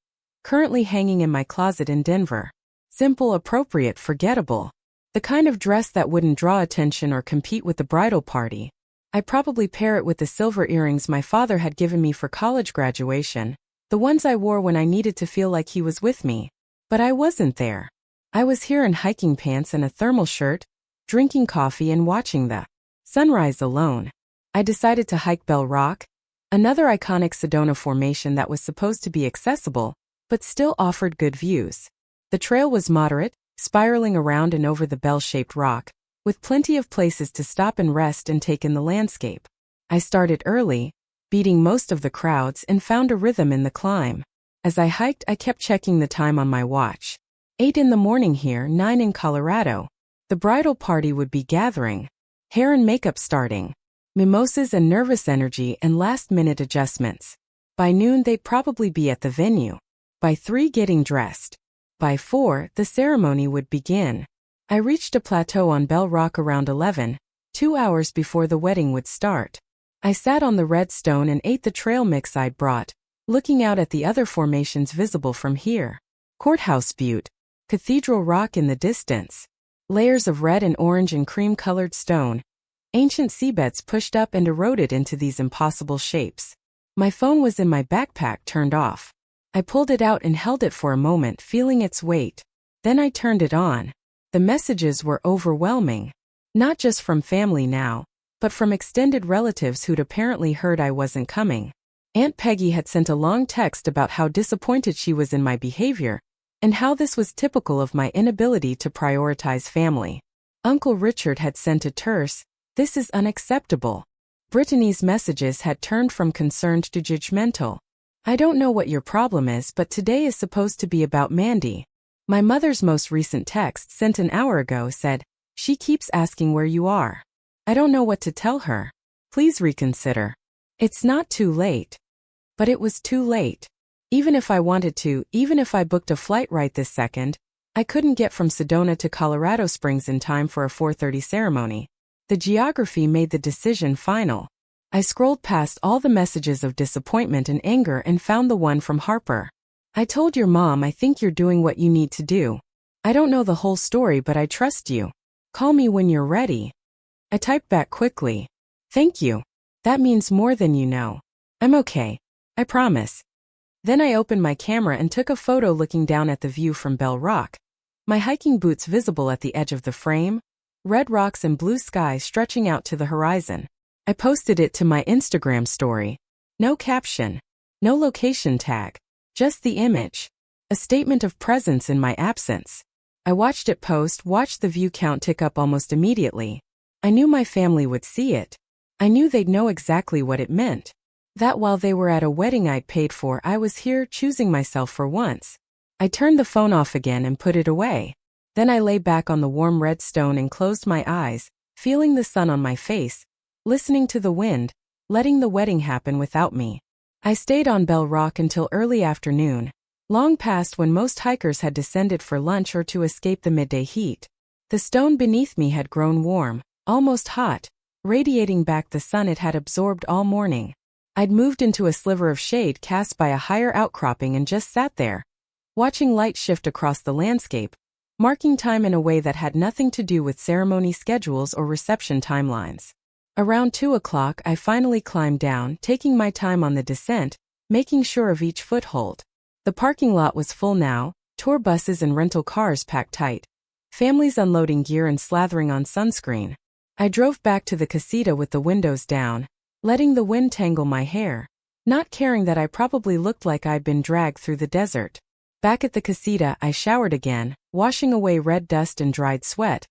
Currently hanging in my closet in Denver. Simple, appropriate, forgettable. The kind of dress that wouldn't draw attention or compete with the bridal party. I'd probably pair it with the silver earrings my father had given me for college graduation, the ones I wore when I needed to feel like he was with me. But I wasn't there. I was here in hiking pants and a thermal shirt, drinking coffee and watching the sunrise alone. I decided to hike Bell Rock, another iconic Sedona formation that was supposed to be accessible, but still offered good views. The trail was moderate, spiraling around and over the bell-shaped rock, with plenty of places to stop and rest and take in the landscape. I started early, beating most of the crowds, and found a rhythm in the climb. As I hiked, I kept checking the time on my watch. 8 in the morning here, 9 in Colorado. The bridal party would be gathering. Hair and makeup starting. Mimosas and nervous energy and last-minute adjustments. By noon, they'd probably be at the venue. By 3, getting dressed. By 4, the ceremony would begin. I reached a plateau on Bell Rock around 11, 2 hours before the wedding would start. I sat on the red stone and ate the trail mix I'd brought, looking out at the other formations visible from here. Courthouse Butte. Cathedral Rock in the distance. Layers of red and orange and cream-colored stone. Ancient seabeds pushed up and eroded into these impossible shapes. My phone was in my backpack, turned off. I pulled it out and held it for a moment, feeling its weight. Then I turned it on. The messages were overwhelming. Not just from family now, but from extended relatives who'd apparently heard I wasn't coming. Aunt Peggy had sent a long text about how disappointed she was in my behavior, and how this was typical of my inability to prioritize family. Uncle Richard had sent a terse, "This is unacceptable." Brittany's messages had turned from concerned to judgmental. "I don't know what your problem is, but today is supposed to be about Mandy." My mother's most recent text, sent an hour ago, said, "She keeps asking where you are. I don't know what to tell her. Please reconsider." It's not too late. But it was too late. Even if I wanted to, even if I booked a flight right this second, I couldn't get from Sedona to Colorado Springs in time for a 4:30 ceremony. The geography made the decision final. I scrolled past all the messages of disappointment and anger and found the one from Harper. "I told your mom I think you're doing what you need to do. I don't know the whole story, but I trust you. Call me when you're ready." I typed back quickly. "Thank you. That means more than you know. I'm okay. I promise." Then I opened my camera and took a photo looking down at the view from Bell Rock. My hiking boots visible at the edge of the frame, red rocks and blue sky stretching out to the horizon. I posted it to my Instagram story. No caption. No location tag. Just the image. A statement of presence in my absence. I watched it post, watched the view count tick up almost immediately. I knew my family would see it. I knew they'd know exactly what it meant. That while they were at a wedding I'd paid for, I was here choosing myself for once. I turned the phone off again and put it away. Then I lay back on the warm red stone and closed my eyes, feeling the sun on my face, listening to the wind, letting the wedding happen without me. I stayed on Bell Rock until early afternoon, long past when most hikers had descended for lunch or to escape the midday heat. The stone beneath me had grown warm, almost hot, radiating back the sun it had absorbed all morning. I'd moved into a sliver of shade cast by a higher outcropping and just sat there, watching light shift across the landscape, marking time in a way that had nothing to do with ceremony schedules or reception timelines. Around 2 o'clock, I finally climbed down, taking my time on the descent, making sure of each foothold. The parking lot was full now, tour buses and rental cars packed tight, families unloading gear and slathering on sunscreen. I drove back to the casita with the windows down, letting the wind tangle my hair, not caring that I probably looked like I'd been dragged through the desert. Back at the casita, I showered again, washing away red dust and dried sweat,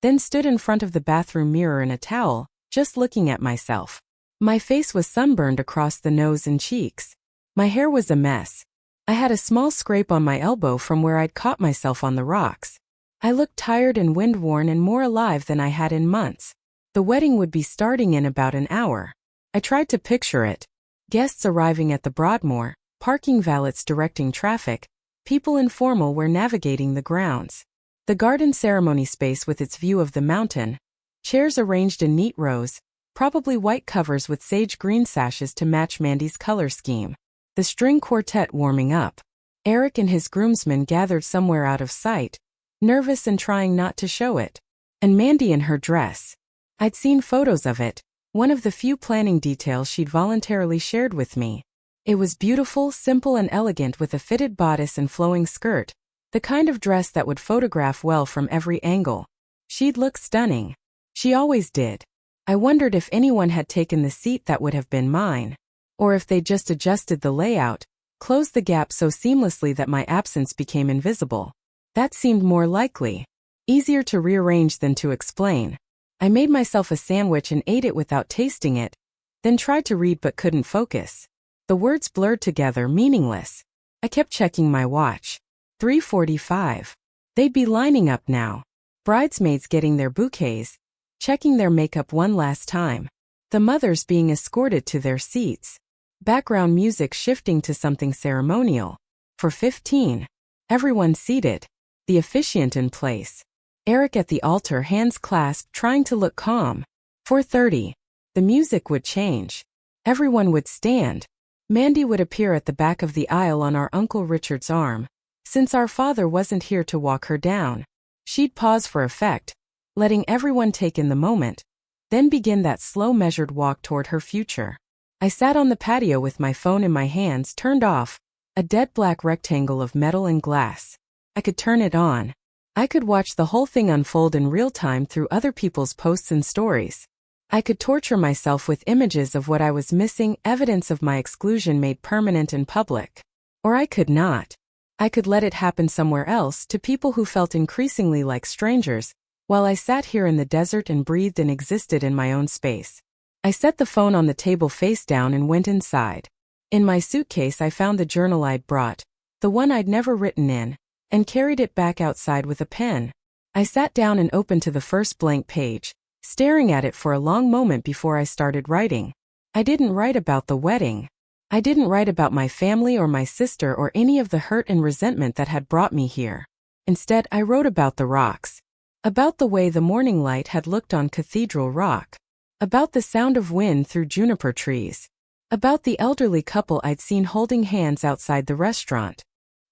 then stood in front of the bathroom mirror in a towel, just looking at myself. My face was sunburned across the nose and cheeks. My hair was a mess. I had a small scrape on my elbow from where I'd caught myself on the rocks. I looked tired and wind-worn and more alive than I had in months. The wedding would be starting in about an hour. I tried to picture it. Guests arriving at the Broadmoor, parking valets directing traffic, people informal were navigating the grounds. The garden ceremony space with its view of the mountain, chairs arranged in neat rows, probably white covers with sage green sashes to match Mandy's color scheme. The string quartet warming up. Eric and his groomsmen gathered somewhere out of sight, nervous and trying not to show it. And Mandy in her dress. I'd seen photos of it, one of the few planning details she'd voluntarily shared with me. It was beautiful, simple and elegant with a fitted bodice and flowing skirt, the kind of dress that would photograph well from every angle. She'd look stunning. She always did. I wondered if anyone had taken the seat that would have been mine, or if they'd just adjusted the layout, closed the gap so seamlessly that my absence became invisible. That seemed more likely. Easier to rearrange than to explain. I made myself a sandwich and ate it without tasting it, then tried to read but couldn't focus. The words blurred together, meaningless. I kept checking my watch. 3:45. They'd be lining up now. Bridesmaids getting their bouquets, checking their makeup one last time. The mothers being escorted to their seats. Background music shifting to something ceremonial. 4:15. Everyone seated. The officiant in place. Eric at the altar, hands clasped, trying to look calm. 4:30. The music would change. Everyone would stand. Mandy would appear at the back of the aisle on our Uncle Richard's arm. Since our father wasn't here to walk her down, she'd pause for effect, letting everyone take in the moment, then begin that slow measured walk toward her future. I sat on the patio with my phone in my hands, turned off, a dead black rectangle of metal and glass. I could turn it on. I could watch the whole thing unfold in real time through other people's posts and stories. I could torture myself with images of what I was missing, evidence of my exclusion made permanent and public. Or I could not. I could let it happen somewhere else, to people who felt increasingly like strangers, while I sat here in the desert and breathed and existed in my own space. I set the phone on the table face down and went inside. In my suitcase I found the journal I'd brought, the one I'd never written in, and carried it back outside with a pen. I sat down and opened to the first blank page, staring at it for a long moment before I started writing. I didn't write about the wedding. I didn't write about my family or my sister or any of the hurt and resentment that had brought me here. Instead, I wrote about the rocks. About the way the morning light had looked on Cathedral Rock. About the sound of wind through juniper trees. About the elderly couple I'd seen holding hands outside the restaurant.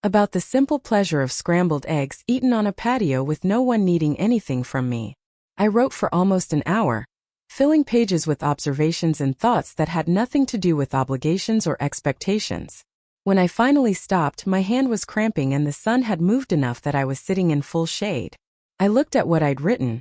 About the simple pleasure of scrambled eggs eaten on a patio with no one needing anything from me. I wrote for almost an hour, filling pages with observations and thoughts that had nothing to do with obligations or expectations. When I finally stopped, my hand was cramping and the sun had moved enough that I was sitting in full shade. I looked at what I'd written,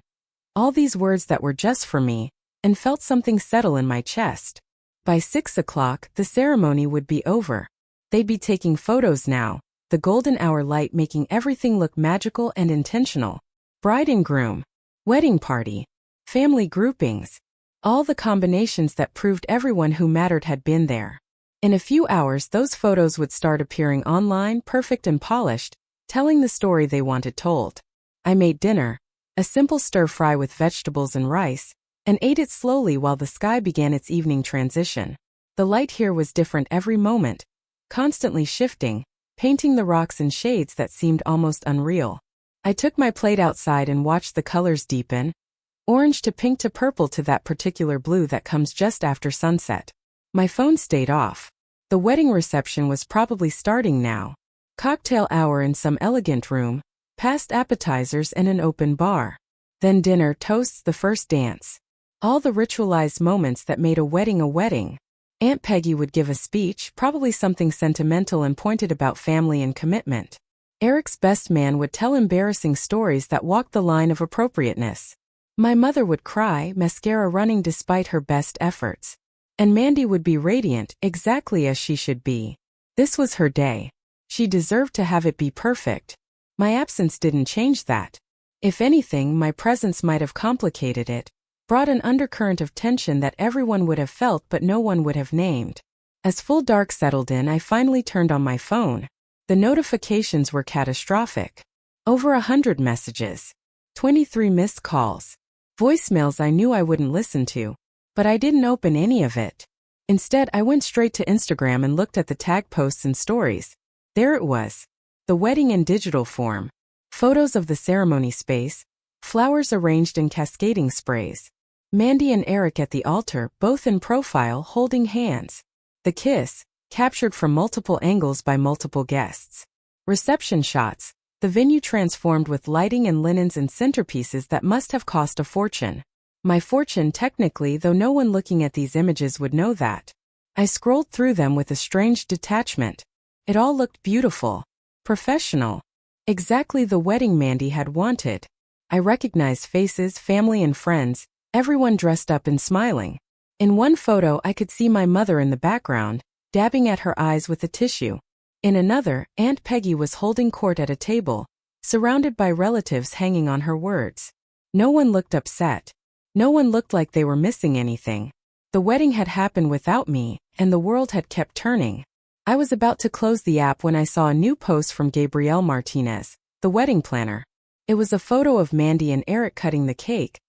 all these words that were just for me, and felt something settle in my chest. By 6 o'clock, the ceremony would be over. They'd be taking photos now, the golden hour light making everything look magical and intentional. Bride and groom, wedding party, family groupings, all the combinations that proved everyone who mattered had been there. In a few hours, those photos would start appearing online, perfect and polished, telling the story they wanted told. I made dinner, a simple stir-fry with vegetables and rice, and ate it slowly while the sky began its evening transition. The light here was different every moment, constantly shifting, painting the rocks in shades that seemed almost unreal. I took my plate outside and watched the colors deepen, orange to pink to purple to that particular blue that comes just after sunset. My phone stayed off. The wedding reception was probably starting now. Cocktail hour in some elegant room, past appetizers and an open bar. Then dinner, toasts, the first dance. All the ritualized moments that made a wedding a wedding. Aunt Peggy would give a speech, probably something sentimental and pointed about family and commitment. Eric's best man would tell embarrassing stories that walked the line of appropriateness. My mother would cry, mascara running despite her best efforts. And Mandy would be radiant, exactly as she should be. This was her day. She deserved to have it be perfect. My absence didn't change that. If anything, my presence might have complicated it, brought an undercurrent of tension that everyone would have felt but no one would have named. As full dark settled in, I finally turned on my phone. The notifications were catastrophic. Over 100 messages. 23 missed calls. Voicemails I knew I wouldn't listen to, but I didn't open any of it. Instead, I went straight to Instagram and looked at the tag posts and stories. There it was. The wedding in digital form. Photos of the ceremony space, flowers arranged in cascading sprays. Mandy and Eric at the altar, both in profile, holding hands. The kiss, captured from multiple angles by multiple guests. Reception shots, the venue transformed with lighting and linens and centerpieces that must have cost a fortune. My fortune technically, though no one looking at these images would know that. I scrolled through them with a strange detachment. It all looked beautiful, professional, exactly the wedding Mandy had wanted. I recognized faces, family and friends, everyone dressed up and smiling. In one photo I could see my mother in the background, dabbing at her eyes with a tissue. In another, Aunt Peggy was holding court at a table, surrounded by relatives hanging on her words. No one looked upset. No one looked like they were missing anything. The wedding had happened without me, and the world had kept turning. I was about to close the app when I saw a new post from Gabrielle Martinez, the wedding planner. It was a photo of Mandy and Eric cutting the cake,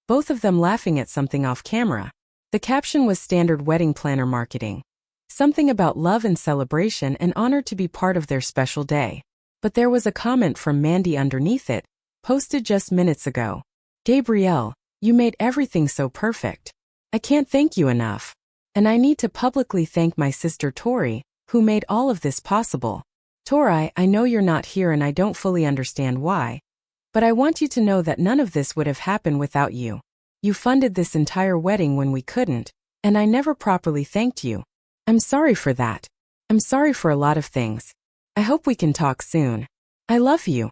both of them laughing at something off camera. The caption was standard wedding planner marketing. Something about love and celebration and honor to be part of their special day. But there was a comment from Mandy underneath it, posted just minutes ago. Gabrielle, you made everything so perfect. I can't thank you enough. And I need to publicly thank my sister Tori, who made all of this possible. Tori, I know you're not here and I don't fully understand why, but I want you to know that none of this would have happened without you. You funded this entire wedding when we couldn't, and I never properly thanked you. I'm sorry for that. I'm sorry for a lot of things. I hope we can talk soon. I love you.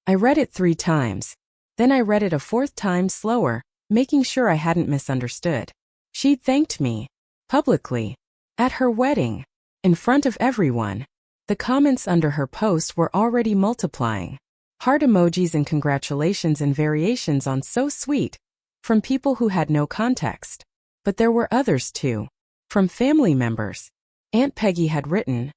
I read it 3 times. Then I read it a 4th time slower, making sure I hadn't misunderstood. She'd thanked me. Publicly. At her wedding. In front of everyone. The comments under her post were already multiplying. Heart emojis and congratulations and variations on so sweet. From people who had no context. But there were others too. From family members. Aunt Peggy had written,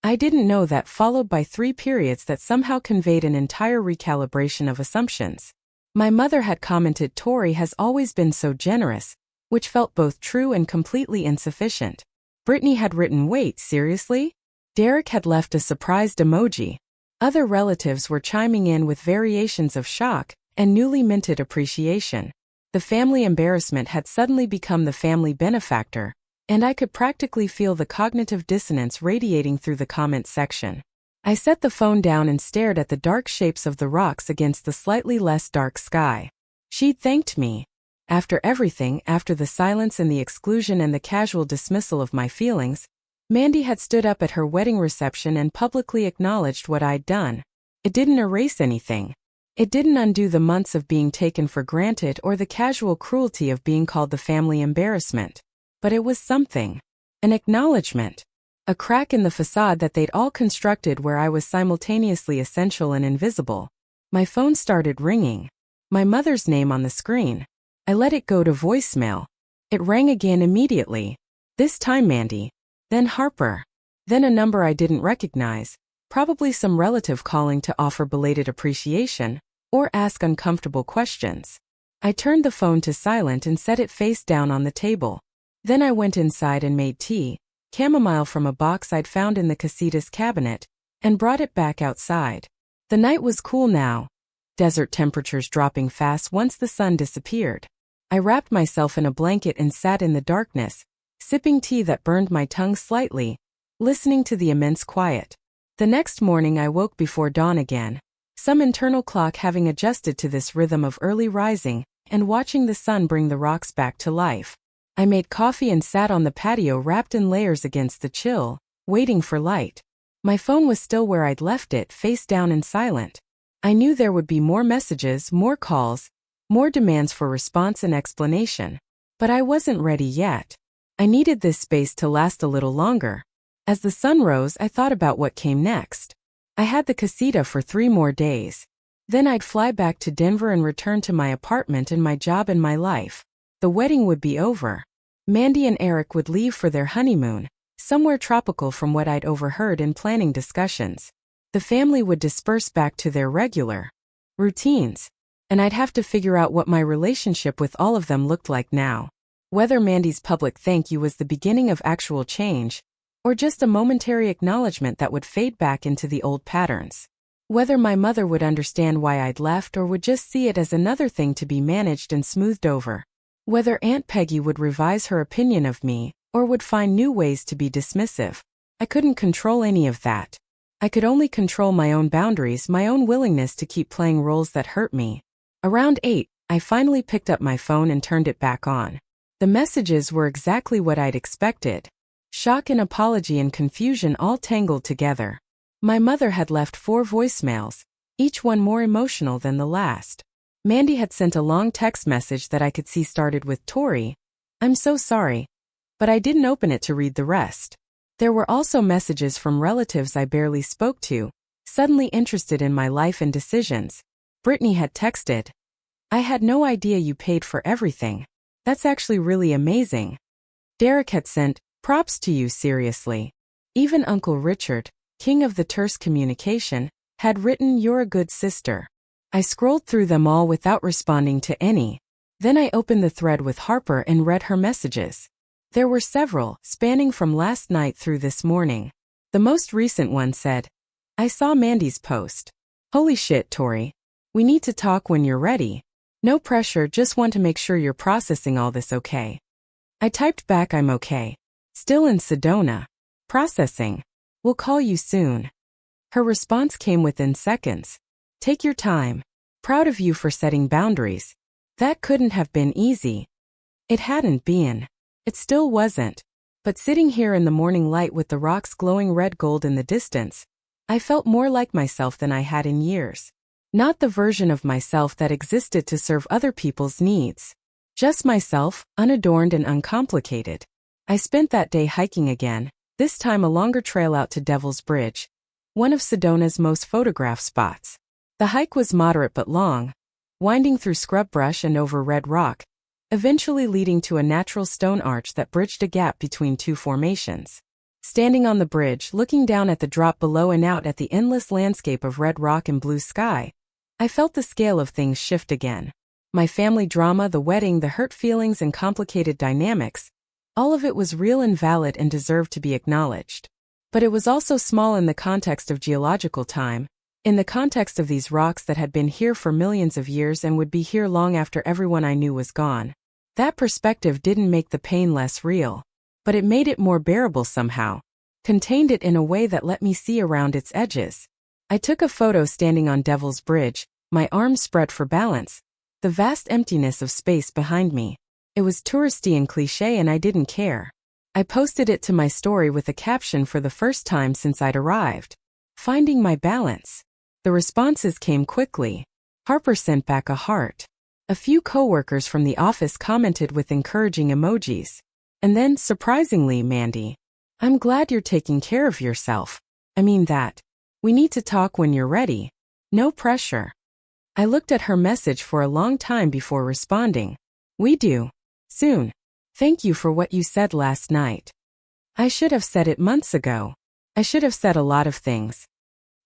I didn't know that, followed by 3 periods that somehow conveyed an entire recalibration of assumptions. My mother had commented Tori has always been so generous, which felt both true and completely insufficient. Brittany had written, wait, seriously? Derek had left a surprised emoji. Other relatives were chiming in with variations of shock and newly minted appreciation. The family embarrassment had suddenly become the family benefactor, and I could practically feel the cognitive dissonance radiating through the comment section. I set the phone down and stared at the dark shapes of the rocks against the slightly less dark sky. She'd thanked me. After everything, after the silence and the exclusion and the casual dismissal of my feelings, Mandy had stood up at her wedding reception and publicly acknowledged what I'd done. It didn't erase anything. It didn't undo the months of being taken for granted or the casual cruelty of being called the family embarrassment. But it was something. An acknowledgement. A crack in the facade that they'd all constructed where I was simultaneously essential and invisible. My phone started ringing. My mother's name on the screen. I let it go to voicemail. It rang again immediately. This time Mandy. Then Harper. Then a number I didn't recognize. Probably some relative calling to offer belated appreciation or ask uncomfortable questions. I turned the phone to silent and set it face down on the table. Then I went inside and made tea, chamomile from a box I'd found in the casitas cabinet, and brought it back outside. The night was cool now. Desert temperatures dropping fast once the sun disappeared. I wrapped myself in a blanket and sat in the darkness, sipping tea that burned my tongue slightly, listening to the immense quiet. The next morning I woke before dawn again, some internal clock having adjusted to this rhythm of early rising and watching the sun bring the rocks back to life. I made coffee and sat on the patio wrapped in layers against the chill, waiting for light. My phone was still where I'd left it, face down and silent. I knew there would be more messages, more calls, more demands for response and explanation. But I wasn't ready yet. I needed this space to last a little longer. As the sun rose, I thought about what came next. I had the casita for 3 more days. Then I'd fly back to Denver and return to my apartment and my job and my life. The wedding would be over. Mandy and Eric would leave for their honeymoon, somewhere tropical from what I'd overheard in planning discussions. The family would disperse back to their regular routines. And I'd have to figure out what my relationship with all of them looked like now. Whether Mandy's public thank you was the beginning of actual change, or just a momentary acknowledgement that would fade back into the old patterns. Whether my mother would understand why I'd left or would just see it as another thing to be managed and smoothed over. Whether Aunt Peggy would revise her opinion of me, or would find new ways to be dismissive. I couldn't control any of that. I could only control my own boundaries, my own willingness to keep playing roles that hurt me. Around 8, I finally picked up my phone and turned it back on. The messages were exactly what I'd expected. Shock and apology and confusion all tangled together. My mother had left 4 voicemails, each one more emotional than the last. Mandy had sent a long text message that I could see started with Tori, "I'm so sorry." But I didn't open it to read the rest. There were also messages from relatives I barely spoke to, suddenly interested in my life and decisions. Brittany had texted, "I had no idea you paid for everything. That's actually really amazing." Derek had sent, "Props to you, seriously." Even Uncle Richard, king of the terse communication, had written, "You're a good sister." I scrolled through them all without responding to any. Then I opened the thread with Harper and read her messages. There were several, spanning from last night through this morning. The most recent one said, "I saw Mandy's post. Holy shit, Tori. We need to talk when you're ready. No pressure, just want to make sure you're processing all this okay." I typed back, "I'm okay. Still in Sedona. Processing. We'll call you soon." Her response came within seconds. "Take your time. Proud of you for setting boundaries. That couldn't have been easy." It hadn't been. It still wasn't. But sitting here in the morning light with the rocks glowing red gold in the distance, I felt more like myself than I had in years. Not the version of myself that existed to serve other people's needs. Just myself, unadorned and uncomplicated. I spent that day hiking again, this time a longer trail out to Devil's Bridge, one of Sedona's most photographed spots. The hike was moderate but long, winding through scrub brush and over red rock, eventually leading to a natural stone arch that bridged a gap between two formations. Standing on the bridge, looking down at the drop below and out at the endless landscape of red rock and blue sky, I felt the scale of things shift again. My family drama, the wedding, the hurt feelings and complicated dynamics, all of it was real and valid and deserved to be acknowledged. But it was also small in the context of geological time, in the context of these rocks that had been here for millions of years and would be here long after everyone I knew was gone. That perspective didn't make the pain less real, but it made it more bearable somehow, contained it in a way that let me see around its edges. I took a photo standing on Devil's Bridge, my arms spread for balance, the vast emptiness of space behind me. It was touristy and cliché and I didn't care. I posted it to my story with a caption, "For the first time since I'd arrived. Finding my balance." The responses came quickly. Harper sent back a heart. A few coworkers from the office commented with encouraging emojis. And then, surprisingly, Mandy, "I'm glad you're taking care of yourself. I mean that. We need to talk when you're ready. No pressure." I looked at her message for a long time before responding. "We do. Soon. Thank you for what you said last night." I should have said it months ago. I should have said a lot of things.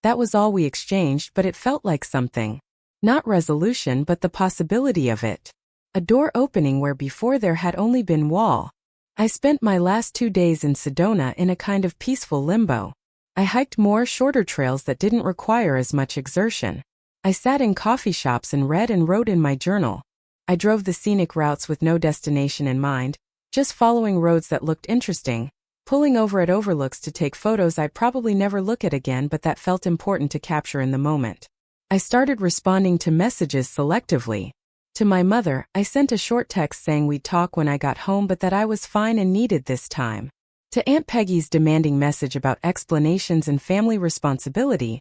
That was all we exchanged, but it felt like something. Not resolution, but the possibility of it. A door opening where before there had only been wall. I spent my last 2 days in Sedona in a kind of peaceful limbo. I hiked more shorter trails that didn't require as much exertion. I sat in coffee shops and read and wrote in my journal. I drove the scenic routes with no destination in mind, just following roads that looked interesting, pulling over at overlooks to take photos I'd probably never look at again but that felt important to capture in the moment. I started responding to messages selectively. To my mother, I sent a short text saying we'd talk when I got home but that I was fine and needed this time. To Aunt Peggy's demanding message about explanations and family responsibility,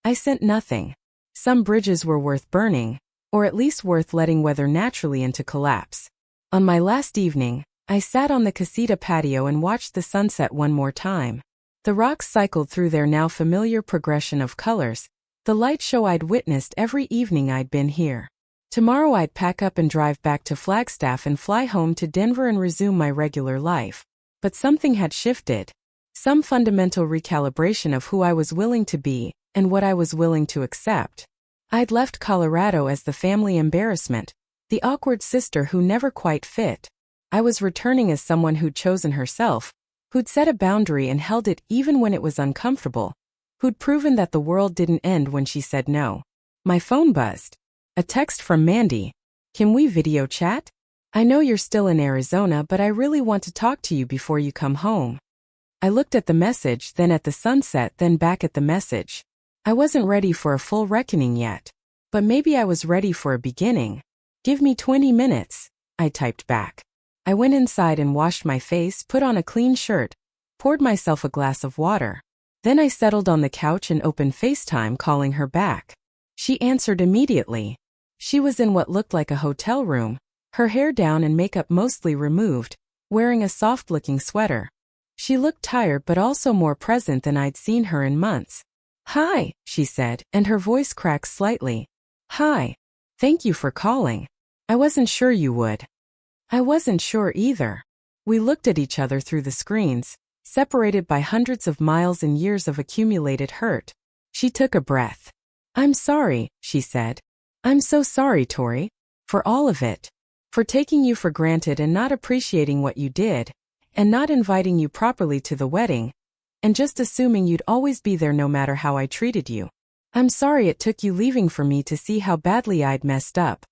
I sent nothing. Some bridges were worth burning, or at least worth letting weather naturally into collapse. On my last evening, I sat on the casita patio and watched the sunset one more time. The rocks cycled through their now familiar progression of colors, the light show I'd witnessed every evening I'd been here. Tomorrow I'd pack up and drive back to Flagstaff and fly home to Denver and resume my regular life. But something had shifted. Some fundamental recalibration of who I was willing to be, and what I was willing to accept. I'd left Colorado as the family embarrassment, the awkward sister who never quite fit. I was returning as someone who'd chosen herself, who'd set a boundary and held it even when it was uncomfortable, who'd proven that the world didn't end when she said no. My phone buzzed. A text from Mandy. "Can we video chat? I know you're still in Arizona, but I really want to talk to you before you come home." I looked at the message, then at the sunset, then back at the message. I wasn't ready for a full reckoning yet. But maybe I was ready for a beginning. "Give me 20 minutes, I typed back. I went inside and washed my face, put on a clean shirt, poured myself a glass of water. Then I settled on the couch and opened FaceTime, calling her back. She answered immediately. She was in what looked like a hotel room, her hair down and makeup mostly removed, wearing a soft-looking sweater. She looked tired but also more present than I'd seen her in months. Hi, she said, and her voice cracked slightly. Hi. Thank you for calling. I wasn't sure you would. I wasn't sure either. We looked at each other through the screens, separated by hundreds of miles and years of accumulated hurt. She took a breath. I'm sorry, she said. I'm so sorry, Tori. For all of it. For taking you for granted and not appreciating what you did, and not inviting you properly to the wedding, and just assuming you'd always be there no matter how I treated you. I'm sorry it took you leaving for me to see how badly I'd messed up.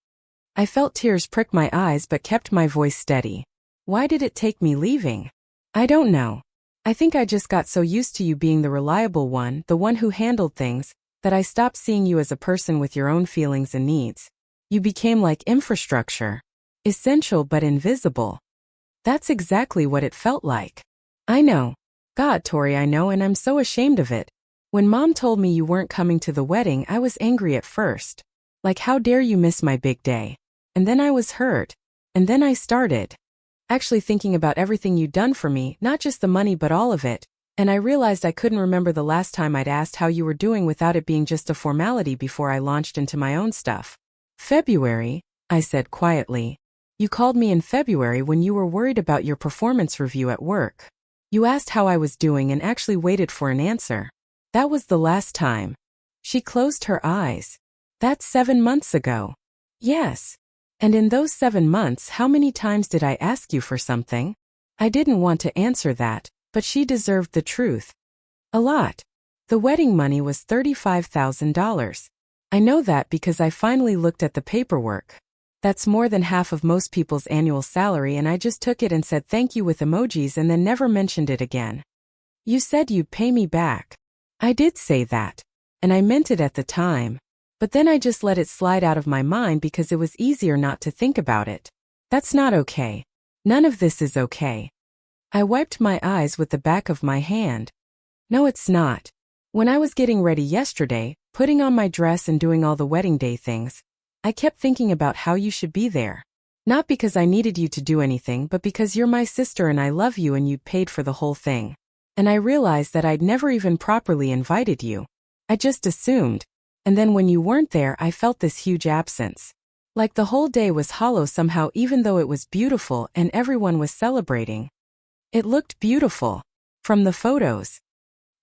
I felt tears prick my eyes but kept my voice steady. Why did it take me leaving? I don't know. I think I just got so used to you being the reliable one, the one who handled things, that I stopped seeing you as a person with your own feelings and needs. You became like infrastructure. Essential but invisible. That's exactly what it felt like. I know. God, Tori, I know, and I'm so ashamed of it. When Mom told me you weren't coming to the wedding, I was angry at first. Like, how dare you miss my big day? And then I was hurt. And then I started actually thinking about everything you'd done for me, not just the money but all of it, and I realized I couldn't remember the last time I'd asked how you were doing without it being just a formality before I launched into my own stuff. February, I said quietly. You called me in February when you were worried about your performance review at work. You asked how I was doing and actually waited for an answer. That was the last time. She closed her eyes. That's 7 months ago. Yes. And in those 7 months, how many times did I ask you for something? I didn't want to answer that, but she deserved the truth. A lot. The wedding money was $35,000. I know that because I finally looked at the paperwork. That's more than half of most people's annual salary, and I just took it and said thank you with emojis and then never mentioned it again. You said you'd pay me back. I did say that. And I meant it at the time. But then I just let it slide out of my mind because it was easier not to think about it. That's not okay. None of this is okay. I wiped my eyes with the back of my hand. No, it's not. When I was getting ready yesterday, putting on my dress and doing all the wedding day things, I kept thinking about how you should be there. Not because I needed you to do anything, but because you're my sister and I love you and you paid for the whole thing. And I realized that I'd never even properly invited you. I just assumed. And then when you weren't there, I felt this huge absence. Like the whole day was hollow somehow, even though it was beautiful and everyone was celebrating. It looked beautiful. From the photos.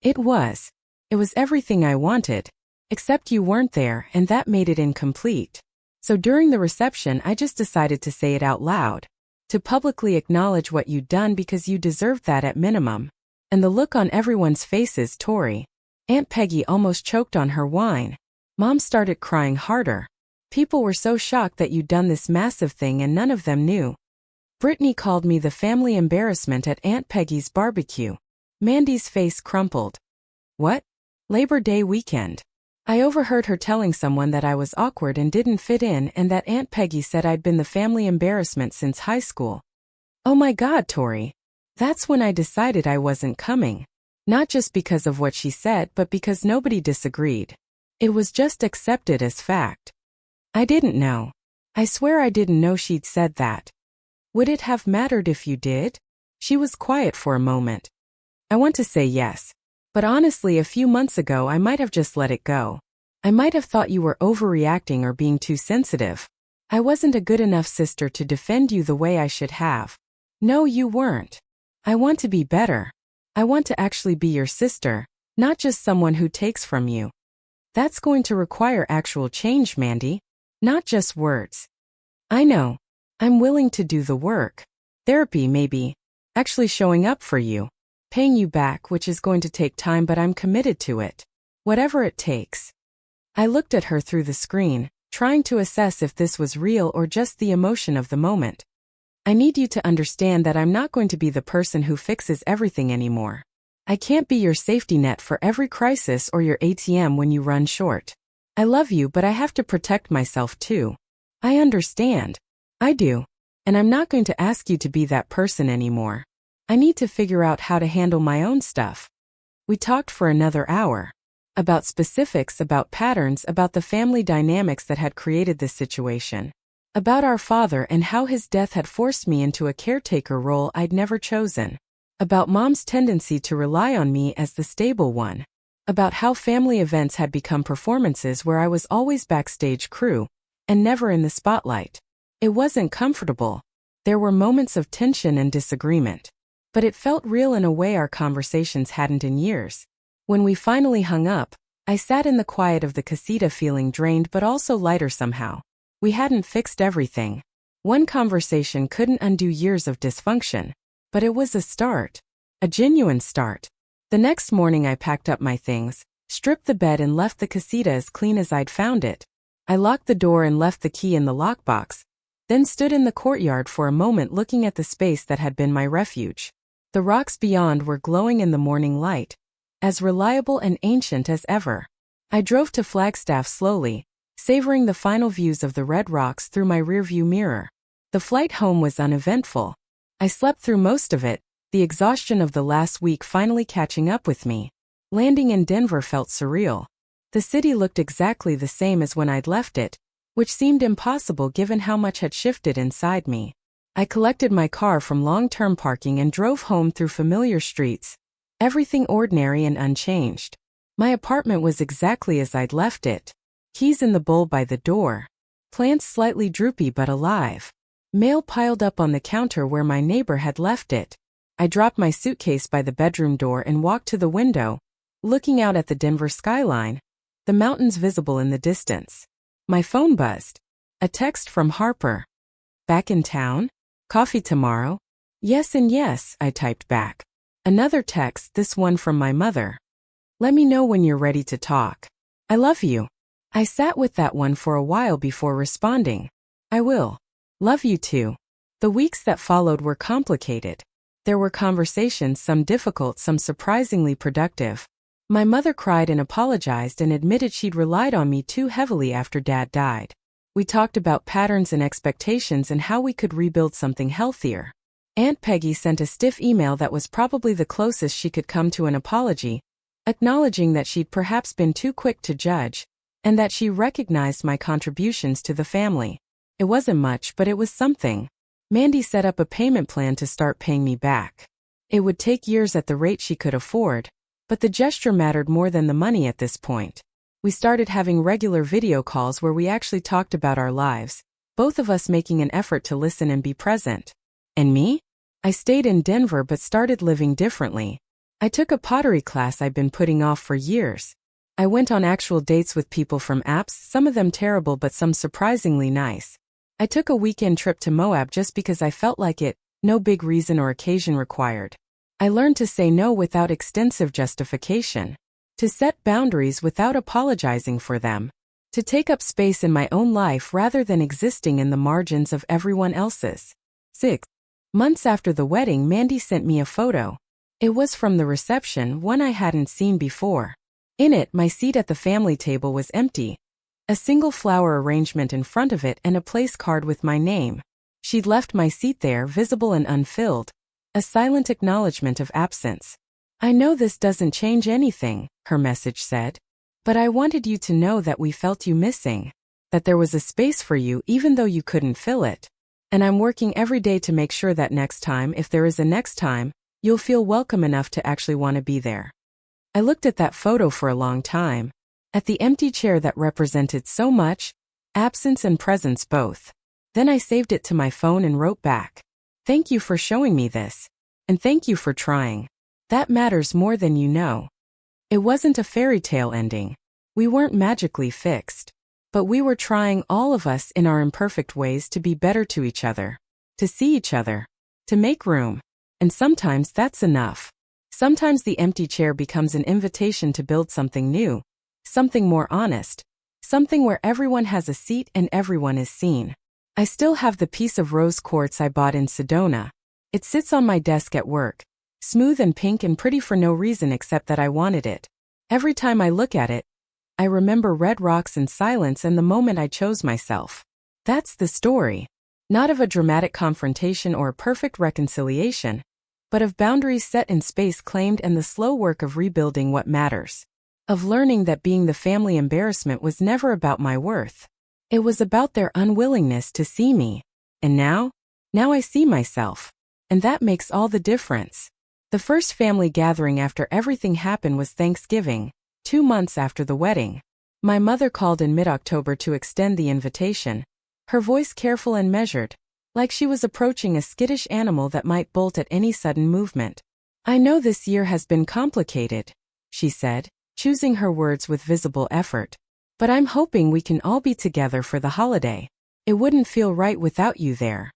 It was. It was everything I wanted. Except you weren't there, and that made it incomplete. So during the reception, I just decided to say it out loud. To publicly acknowledge what you'd done because you deserved that at minimum. And the look on everyone's faces, Tori. Aunt Peggy almost choked on her wine. Mom started crying harder. People were so shocked that you'd done this massive thing and none of them knew. Brittany called me the family embarrassment at Aunt Peggy's barbecue. Mandy's face crumpled. What? Labor Day weekend. I overheard her telling someone that I was awkward and didn't fit in and that Aunt Peggy said I'd been the family embarrassment since high school. Oh my God, Tori. That's when I decided I wasn't coming. Not just because of what she said, but because nobody disagreed. It was just accepted as fact. I didn't know. I swear I didn't know she'd said that. Would it have mattered if you did? She was quiet for a moment. I want to say yes. But honestly, a few months ago I might have just let it go. I might have thought you were overreacting or being too sensitive. I wasn't a good enough sister to defend you the way I should have. No, you weren't. I want to be better. I want to actually be your sister, not just someone who takes from you. That's going to require actual change, Mandy. Not just words. I know. I'm willing to do the work. Therapy, maybe. Actually showing up for you. Paying you back, which is going to take time, but I'm committed to it. Whatever it takes. I looked at her through the screen, trying to assess if this was real or just the emotion of the moment. I need you to understand that I'm not going to be the person who fixes everything anymore. I can't be your safety net for every crisis or your ATM when you run short. I love you, but I have to protect myself too. I understand. I do. And I'm not going to ask you to be that person anymore. I need to figure out how to handle my own stuff. We talked for another hour. About specifics, about patterns, about the family dynamics that had created this situation. About our father and how his death had forced me into a caretaker role I'd never chosen. About Mom's tendency to rely on me as the stable one. about how family events had become performances where I was always backstage crew and never in the spotlight. It wasn't comfortable. There were moments of tension and disagreement. But it felt real in a way our conversations hadn't in years. When we finally hung up, I sat in the quiet of the casita feeling drained but also lighter somehow. We hadn't fixed everything. One conversation couldn't undo years of dysfunction. But it was a start. A genuine start. The next morning I packed up my things, stripped the bed and left the casita as clean as I'd found it. I locked the door and left the key in the lockbox, then stood in the courtyard for a moment looking at the space that had been my refuge. The rocks beyond were glowing in the morning light, as reliable and ancient as ever. I drove to Flagstaff slowly, savoring the final views of the red rocks through my rearview mirror. The flight home was uneventful. I slept through most of it, the exhaustion of the last week finally catching up with me. Landing in Denver felt surreal. The city looked exactly the same as when I'd left it, which seemed impossible given how much had shifted inside me. I collected my car from long-term parking and drove home through familiar streets, everything ordinary and unchanged. My apartment was exactly as I'd left it. Keys in the bowl by the door. Plants slightly droopy but alive. Mail piled up on the counter where my neighbor had left it. I dropped my suitcase by the bedroom door and walked to the window, looking out at the Denver skyline, the mountains visible in the distance. My phone buzzed. A text from Harper. Back in town? Coffee tomorrow? Yes and yes, I typed back. Another text, this one from my mother. Let me know when you're ready to talk. I love you. I sat with that one for a while before responding. I will. Love you too. The weeks that followed were complicated. There were conversations, some difficult, some surprisingly productive. My mother cried and apologized and admitted she'd relied on me too heavily after Dad died. We talked about patterns and expectations and how we could rebuild something healthier. Aunt Peggy sent a stiff email that was probably the closest she could come to an apology, acknowledging that she'd perhaps been too quick to judge, and that she recognized my contributions to the family. It wasn't much, but it was something. Mandy set up a payment plan to start paying me back. It would take years at the rate she could afford, but the gesture mattered more than the money at this point. We started having regular video calls where we actually talked about our lives, both of us making an effort to listen and be present. And me? I stayed in Denver but started living differently. I took a pottery class I'd been putting off for years. I went on actual dates with people from apps, some of them terrible but some surprisingly nice. I took a weekend trip to Moab just because I felt like it, no big reason or occasion required. I learned to say no without extensive justification. To set boundaries without apologizing for them. To take up space in my own life rather than existing in the margins of everyone else's. 6 months after the wedding, Mandy sent me a photo. It was from the reception, one I hadn't seen before. In it, my seat at the family table was empty. A single flower arrangement in front of it and a place card with my name. She'd left my seat there, visible and unfilled. A silent acknowledgement of absence. I know this doesn't change anything, her message said. But I wanted you to know that we felt you missing. That there was a space for you even though you couldn't fill it. And I'm working every day to make sure that next time, if there is a next time, you'll feel welcome enough to actually want to be there. I looked at that photo for a long time. At the empty chair that represented so much, absence and presence both. Then I saved it to my phone and wrote back. Thank you for showing me this. And thank you for trying. That matters more than you know. It wasn't a fairy tale ending. We weren't magically fixed. But we were trying, all of us in our imperfect ways, to be better to each other. To see each other. To make room. And sometimes that's enough. Sometimes the empty chair becomes an invitation to build something new. Something more honest. Something where everyone has a seat and everyone is seen. I still have the piece of rose quartz I bought in Sedona. It sits on my desk at work. Smooth and pink and pretty for no reason except that I wanted it. Every time I look at it, I remember red rocks and silence and the moment I chose myself. That's the story. Not of a dramatic confrontation or a perfect reconciliation, but of boundaries set in space claimed and the slow work of rebuilding what matters. Of learning that being the family embarrassment was never about my worth. It was about their unwillingness to see me. And now I see myself. And that makes all the difference. The first family gathering after everything happened was Thanksgiving, 2 months after the wedding. My mother called in mid-October to extend the invitation, her voice careful and measured, like she was approaching a skittish animal that might bolt at any sudden movement. "I know this year has been complicated," she said, choosing her words with visible effort. "But I'm hoping we can all be together for the holiday. It wouldn't feel right without you there."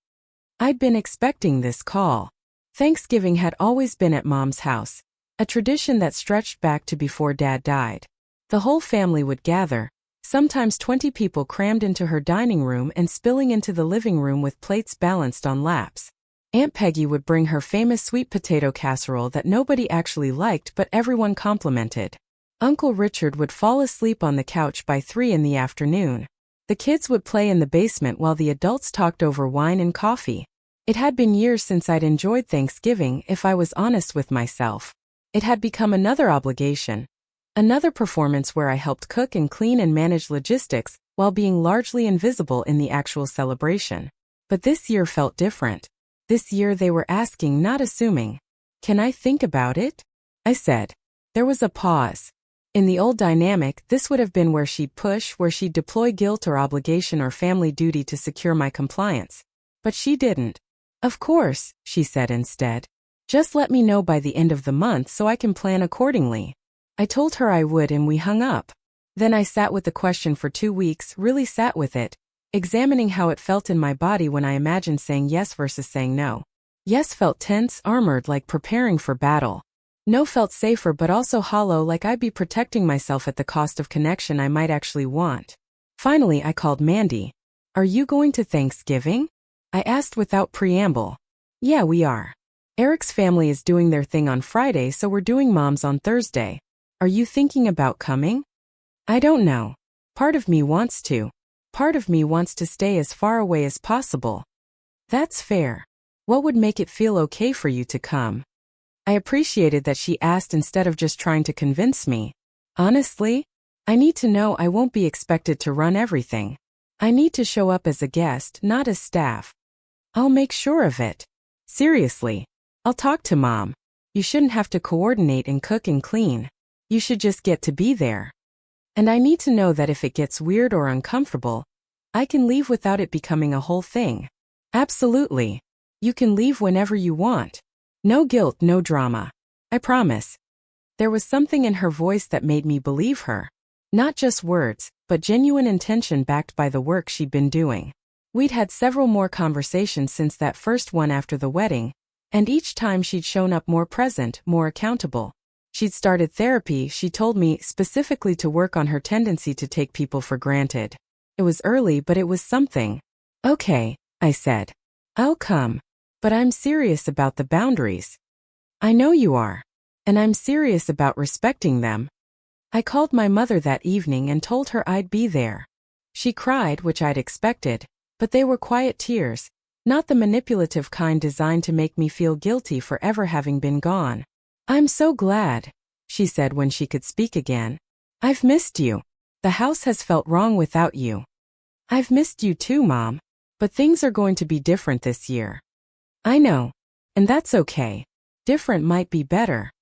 I'd been expecting this call. Thanksgiving had always been at Mom's house, a tradition that stretched back to before Dad died. The whole family would gather, sometimes 20 people crammed into her dining room and spilling into the living room with plates balanced on laps. Aunt Peggy would bring her famous sweet potato casserole that nobody actually liked but everyone complimented. Uncle Richard would fall asleep on the couch by 3 in the afternoon. The kids would play in the basement while the adults talked over wine and coffee. It had been years since I'd enjoyed Thanksgiving, if I was honest with myself. It had become another obligation. Another performance where I helped cook and clean and manage logistics while being largely invisible in the actual celebration. But this year felt different. This year they were asking, not assuming. "Can I think about it?" I said. There was a pause. In the old dynamic, this would have been where she'd push, where she'd deploy guilt or obligation or family duty to secure my compliance. But she didn't. "Of course," she said instead. "Just let me know by the end of the month so I can plan accordingly." I told her I would and we hung up. Then I sat with the question for 2 weeks, really sat with it, examining how it felt in my body when I imagined saying yes versus saying no. Yes felt tense, armored, like preparing for battle. No felt safer but also hollow, like I'd be protecting myself at the cost of connection I might actually want. Finally, I called Mandy. "Are you going to Thanksgiving?" I asked without preamble. "Yeah, we are. Eric's family is doing their thing on Friday, so we're doing Mom's on Thursday. Are you thinking about coming?" "I don't know. Part of me wants to. Part of me wants to stay as far away as possible." "That's fair. What would make it feel okay for you to come?" I appreciated that she asked instead of just trying to convince me. "Honestly, I need to know I won't be expected to run everything. I need to show up as a guest, not as staff." "I'll make sure of it. Seriously. I'll talk to Mom. You shouldn't have to coordinate and cook and clean. You should just get to be there. And I need to know that if it gets weird or uncomfortable, I can leave without it becoming a whole thing." "Absolutely. You can leave whenever you want. No guilt, no drama. I promise." There was something in her voice that made me believe her. Not just words, but genuine intention backed by the work she'd been doing. We'd had several more conversations since that first one after the wedding, and each time she'd shown up more present, more accountable. She'd started therapy, she told me, specifically to work on her tendency to take people for granted. It was early, but it was something. "Okay," I said. "I'll come. But I'm serious about the boundaries." "I know you are. And I'm serious about respecting them." I called my mother that evening and told her I'd be there. She cried, which I'd expected, but they were quiet tears, not the manipulative kind designed to make me feel guilty for ever having been gone. "I'm so glad," she said when she could speak again. "I've missed you. The house has felt wrong without you." "I've missed you too, Mom. But things are going to be different this year." "I know. And that's okay. Different might be better."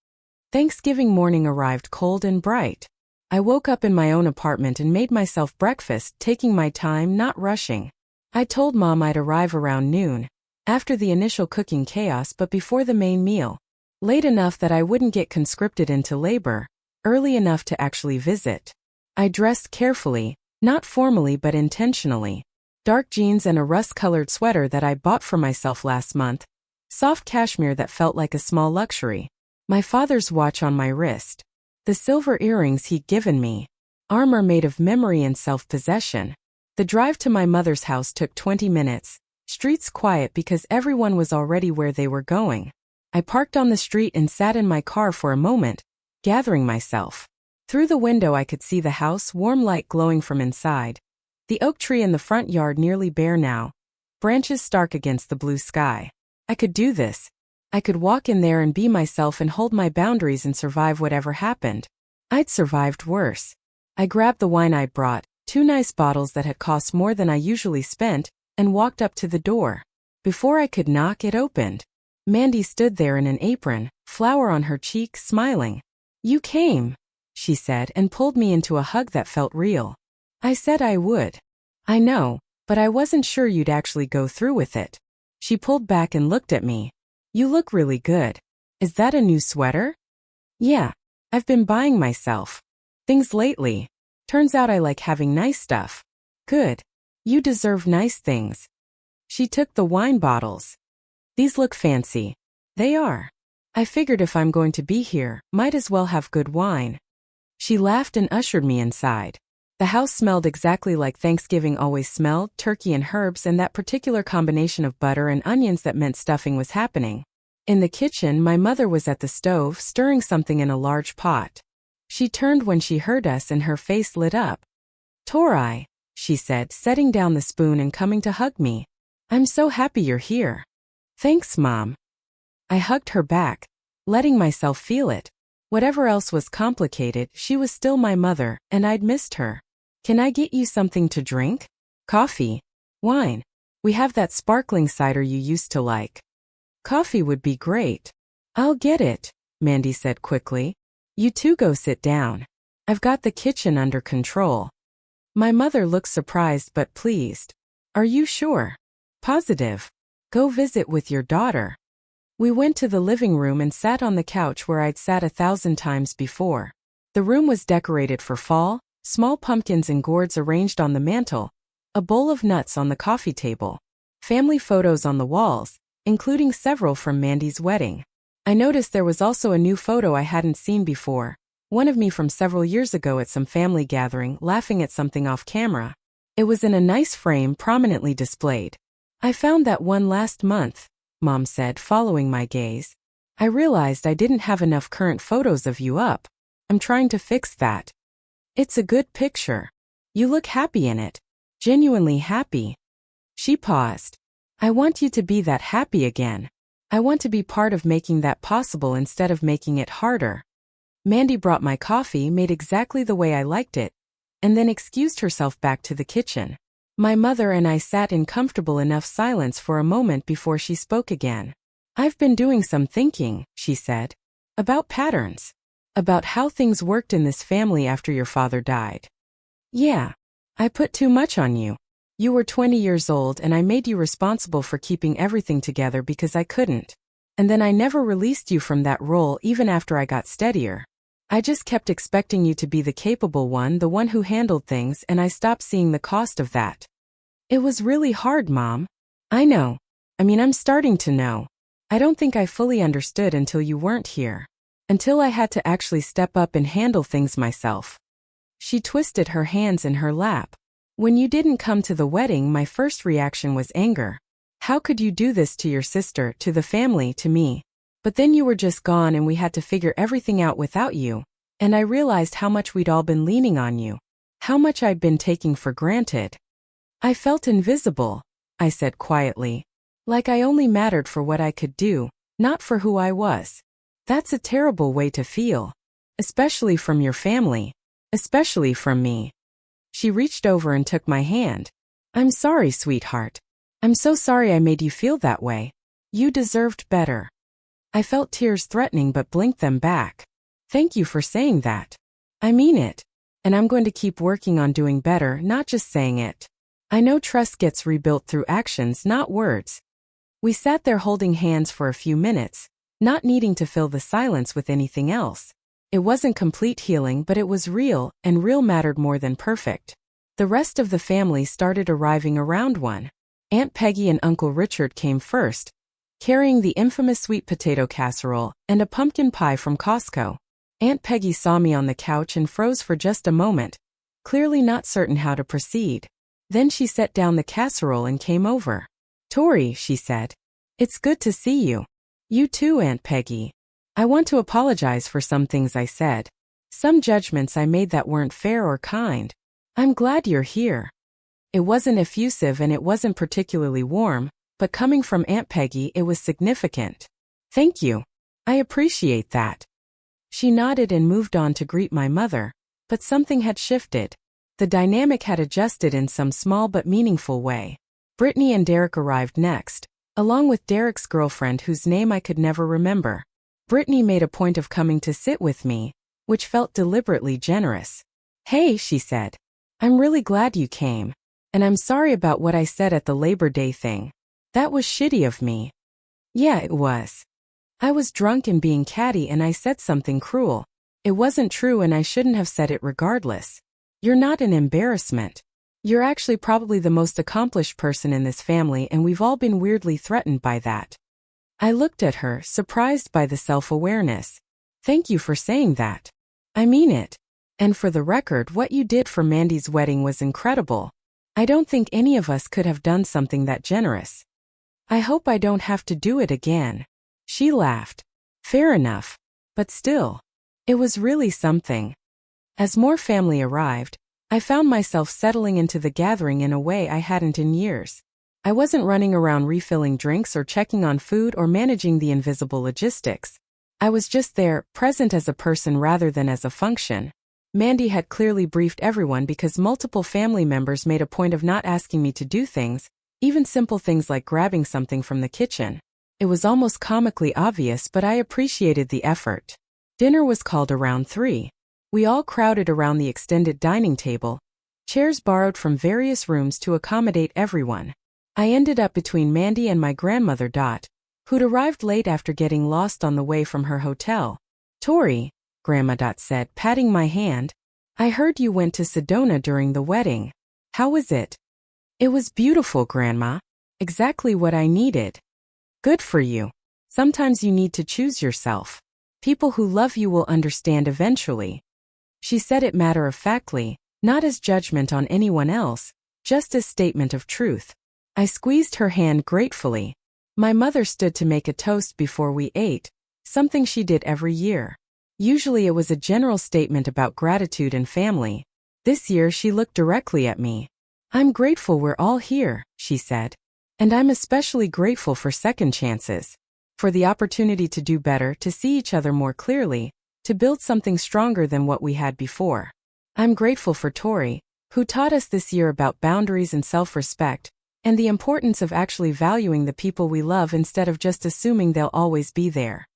Thanksgiving morning arrived cold and bright. I woke up in my own apartment and made myself breakfast, taking my time, not rushing. I told Mom I'd arrive around noon, after the initial cooking chaos but before the main meal. Late enough that I wouldn't get conscripted into labor, early enough to actually visit. I dressed carefully, not formally but intentionally. Dark jeans and a rust-colored sweater that I bought for myself last month. Soft cashmere that felt like a small luxury. My father's watch on my wrist. The silver earrings he'd given me. Armor made of memory and self-possession. The drive to my mother's house took 20 minutes. Streets quiet because everyone was already where they were going. I parked on the street and sat in my car for a moment, gathering myself. Through the window I could see the house, warm light glowing from inside. The oak tree in the front yard nearly bare now, branches stark against the blue sky. I could do this. I could walk in there and be myself and hold my boundaries and survive whatever happened. I'd survived worse. I grabbed the wine I'd brought, 2 nice bottles that had cost more than I usually spent, and walked up to the door. Before I could knock, it opened. Mandy stood there in an apron, flower on her cheek, smiling. "You came." she said and pulled me into a hug that felt real. I said I would. I know, but I wasn't sure you'd actually go through with it. She pulled back and looked at me. You look really good. Is that a new sweater? Yeah, I've been buying myself things lately. Turns out I like having nice stuff. Good. You deserve nice things. She took the wine bottles. These look fancy. They are. I figured if I'm going to be here, might as well have good wine. She laughed and ushered me inside. The house smelled exactly like Thanksgiving always smelled, turkey and herbs and that particular combination of butter and onions that meant stuffing was happening. In the kitchen, my mother was at the stove stirring something in a large pot. She turned when she heard us and her face lit up. Tori, she said, setting down the spoon and coming to hug me. I'm so happy you're here. Thanks, Mom. I hugged her back, letting myself feel it. Whatever else was complicated, she was still my mother, and I'd missed her. Can I get you something to drink? Coffee? Wine? We have that sparkling cider you used to like. Coffee would be great. I'll get it, Mandy said quickly. You two go sit down. I've got the kitchen under control. My mother looked surprised but pleased. Are you sure? Positive. Go visit with your daughter. We went to the living room and sat on the couch where I'd sat 1,000 times before. The room was decorated for fall, small pumpkins and gourds arranged on the mantel, a bowl of nuts on the coffee table, family photos on the walls, including several from Mandy's wedding. I noticed there was also a new photo I hadn't seen before, one of me from several years ago at some family gathering laughing at something off camera. It was in a nice frame prominently displayed. I found that one last month, Mom said, following my gaze. I realized I didn't have enough current photos of you up. I'm trying to fix that. It's a good picture. You look happy in it. Genuinely happy. She paused. I want you to be that happy again. I want to be part of making that possible instead of making it harder. Mandy brought my coffee made exactly the way I liked it, and then excused herself back to the kitchen. My mother and I sat in comfortable enough silence for a moment before she spoke again. I've been doing some thinking, she said. About patterns. About how things worked in this family after your father died. Yeah. I put too much on you. You were 20 years old and I made you responsible for keeping everything together because I couldn't. And then I never released you from that role even after I got steadier. I just kept expecting you to be the capable one, the one who handled things, and I stopped seeing the cost of that. It was really hard, Mom. I know. I'm starting to know. I don't think I fully understood until you weren't here. Until I had to actually step up and handle things myself. She twisted her hands in her lap. When you didn't come to the wedding, my first reaction was anger. How could you do this to your sister, to the family, to me? But then you were just gone and we had to figure everything out without you. And I realized how much we'd all been leaning on you. How much I'd been taking for granted. I felt invisible, I said quietly. Like I only mattered for what I could do, not for who I was. That's a terrible way to feel. Especially from your family. Especially from me. She reached over and took my hand. I'm sorry, sweetheart. I'm so sorry I made you feel that way. You deserved better. I felt tears threatening but blinked them back. Thank you for saying that. I mean it. And I'm going to keep working on doing better, not just saying it. I know trust gets rebuilt through actions, not words. We sat there holding hands for a few minutes, not needing to fill the silence with anything else. It wasn't complete healing, but it was real, and real mattered more than perfect. The rest of the family started arriving around one. Aunt Peggy and Uncle Richard came first, carrying the infamous sweet potato casserole and a pumpkin pie from Costco. Aunt Peggy saw me on the couch and froze for just a moment, clearly not certain how to proceed. Then she set down the casserole and came over. Tori, she said. It's good to see you. You too, Aunt Peggy. I want to apologize for some things I said. Some judgments I made that weren't fair or kind. I'm glad you're here. It wasn't effusive and it wasn't particularly warm, but coming from Aunt Peggy it was significant. Thank you. I appreciate that. She nodded and moved on to greet my mother, but something had shifted. The dynamic had adjusted in some small but meaningful way. Brittany and Derek arrived next, along with Derek's girlfriend whose name I could never remember. Brittany made a point of coming to sit with me, which felt deliberately generous. "Hey," she said. "I'm really glad you came. And I'm sorry about what I said at the Labor Day thing. That was shitty of me." "Yeah, it was. I was drunk and being catty and I said something cruel. It wasn't true and I shouldn't have said it regardless. You're not an embarrassment. You're actually probably the most accomplished person in this family and we've all been weirdly threatened by that." I looked at her, surprised by the self-awareness. "Thank you for saying that. I mean it. And for the record, what you did for Mandy's wedding was incredible. I don't think any of us could have done something that generous. I hope I don't have to do it again." She laughed. "Fair enough. But still. It was really something." As more family arrived, I found myself settling into the gathering in a way I hadn't in years. I wasn't running around refilling drinks or checking on food or managing the invisible logistics. I was just there, present as a person rather than as a function. Mandy had clearly briefed everyone because multiple family members made a point of not asking me to do things, even simple things like grabbing something from the kitchen. It was almost comically obvious, but I appreciated the effort. Dinner was called around 3. We all crowded around the extended dining table, chairs borrowed from various rooms to accommodate everyone. I ended up between Mandy and my grandmother Dot, who'd arrived late after getting lost on the way from her hotel. "Tori," Grandma Dot said, patting my hand, "I heard you went to Sedona during the wedding. How was it?" "It was beautiful, Grandma. Exactly what I needed." "Good for you. Sometimes you need to choose yourself. People who love you will understand eventually." She said it matter-of-factly, not as judgment on anyone else, just as statement of truth. I squeezed her hand gratefully. My mother stood to make a toast before we ate, something she did every year. Usually it was a general statement about gratitude and family. This year she looked directly at me. "I'm grateful we're all here," she said. "And I'm especially grateful for second chances. For the opportunity to do better, to see each other more clearly, to build something stronger than what we had before. I'm grateful for Tori, who taught us this year about boundaries and self-respect, and the importance of actually valuing the people we love instead of just assuming they'll always be there."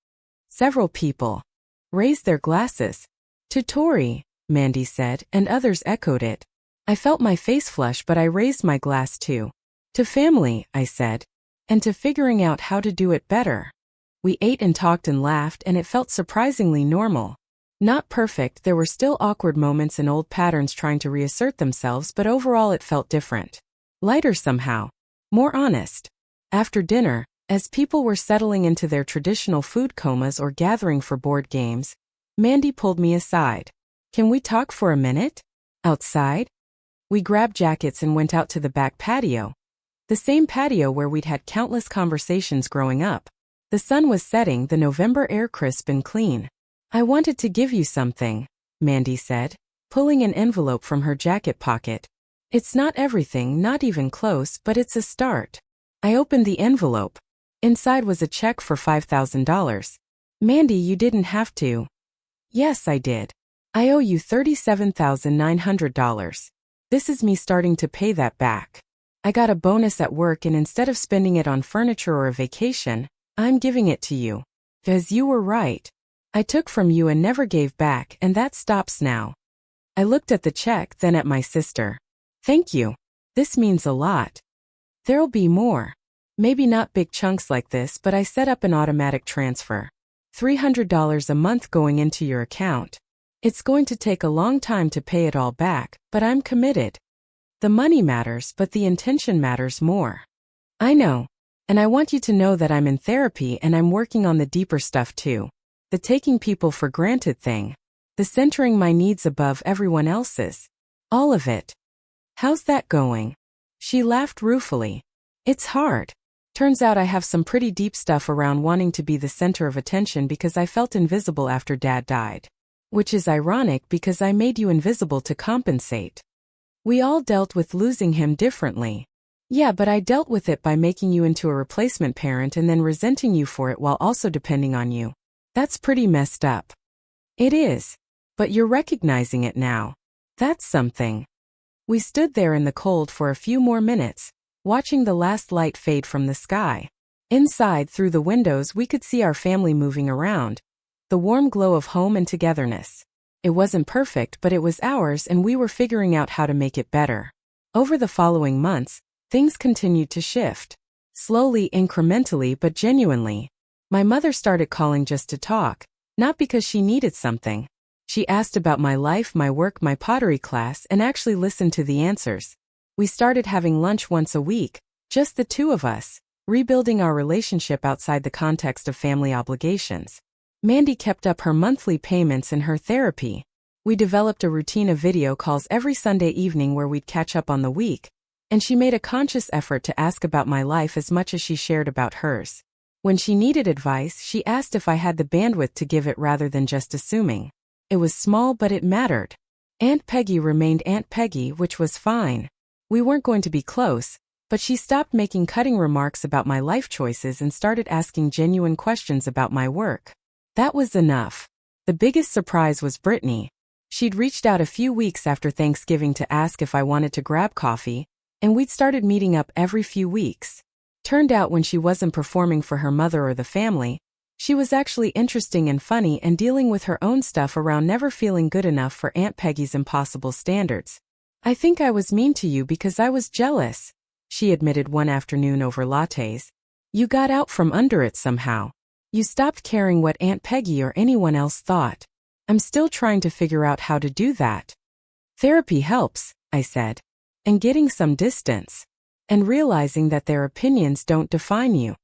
Several people raised their glasses. "To Tori," Mandy said, and others echoed it. I felt my face flush, but I raised my glass too. "To family," I said, "and to figuring out how to do it better." We ate and talked and laughed, and it felt surprisingly normal. Not perfect, there were still awkward moments and old patterns trying to reassert themselves, but overall it felt different. Lighter somehow. More honest. After dinner, as people were settling into their traditional food comas or gathering for board games, Mandy pulled me aside. "Can we talk for a minute? Outside?" We grabbed jackets and went out to the back patio. The same patio where we'd had countless conversations growing up. The sun was setting, the November air crisp and clean. "I wanted to give you something," Mandy said, pulling an envelope from her jacket pocket. "It's not everything, not even close, but it's a start." I opened the envelope. Inside was a check for $5,000. "Mandy, you didn't have to." "Yes, I did. I owe you $37,900. This is me starting to pay that back. I got a bonus at work and instead of spending it on furniture or a vacation, I'm giving it to you. 'Cause you were right. I took from you and never gave back, and that stops now." I looked at the check, then at my sister. "Thank you. This means a lot. There'll be more. Maybe not big chunks like this, but I set up an automatic transfer. $300 a month going into your account. It's going to take a long time to pay it all back, but I'm committed. The money matters, but the intention matters more." "I know. And I want you to know that I'm in therapy and I'm working on the deeper stuff too. The taking people for granted thing. The centering my needs above everyone else's. All of it." "How's that going?" She laughed ruefully. "It's hard. Turns out I have some pretty deep stuff around wanting to be the center of attention because I felt invisible after Dad died. Which is ironic because I made you invisible to compensate. We all dealt with losing him differently." "Yeah, but I dealt with it by making you into a replacement parent and then resenting you for it while also depending on you. That's pretty messed up." "It is. But you're recognizing it now. That's something." We stood there in the cold for a few more minutes, watching the last light fade from the sky. Inside, through the windows, we could see our family moving around. The warm glow of home and togetherness. It wasn't perfect, but it was ours and we were figuring out how to make it better. Over the following months, things continued to shift. Slowly, incrementally, but genuinely. My mother started calling just to talk, not because she needed something. She asked about my life, my work, my pottery class, and actually listened to the answers. We started having lunch once a week, just the two of us, rebuilding our relationship outside the context of family obligations. Mandy kept up her monthly payments and her therapy. We developed a routine of video calls every Sunday evening where we'd catch up on the week, and she made a conscious effort to ask about my life as much as she shared about hers. When she needed advice, she asked if I had the bandwidth to give it rather than just assuming. It was small, but it mattered. Aunt Peggy remained Aunt Peggy, which was fine. We weren't going to be close, but she stopped making cutting remarks about my life choices and started asking genuine questions about my work. That was enough. The biggest surprise was Brittany. She'd reached out a few weeks after Thanksgiving to ask if I wanted to grab coffee, and we'd started meeting up every few weeks. Turned out when she wasn't performing for her mother or the family, she was actually interesting and funny and dealing with her own stuff around never feeling good enough for Aunt Peggy's impossible standards. "I think I was mean to you because I was jealous," she admitted one afternoon over lattes. "You got out from under it somehow. You stopped caring what Aunt Peggy or anyone else thought. I'm still trying to figure out how to do that." "Therapy helps," I said. "And getting some distance. And realizing that their opinions don't define you."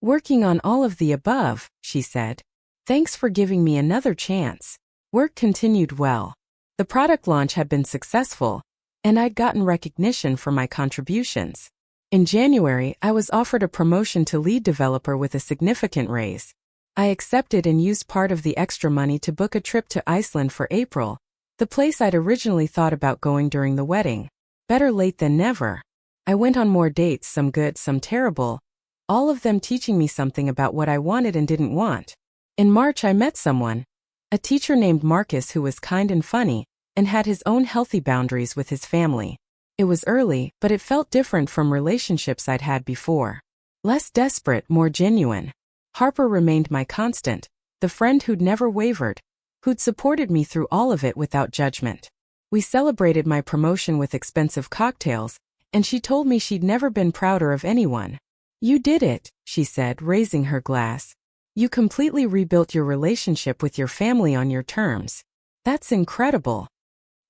"Working on all of the above," she said. "Thanks for giving me another chance." Work continued well. The product launch had been successful, and I'd gotten recognition for my contributions. In January, I was offered a promotion to lead developer with a significant raise. I accepted and used part of the extra money to book a trip to Iceland for April, the place I'd originally thought about going during the wedding. Better late than never. I went on more dates, some good, some terrible, all of them teaching me something about what I wanted and didn't want. In March, I met someone, a teacher named Marcus who was kind and funny, and had his own healthy boundaries with his family. It was early, but it felt different from relationships I'd had before. Less desperate, more genuine. Harper remained my constant, the friend who'd never wavered, who'd supported me through all of it without judgment. We celebrated my promotion with expensive cocktails, and she told me she'd never been prouder of anyone. "You did it," she said, raising her glass. "You completely rebuilt your relationship with your family on your terms. That's incredible."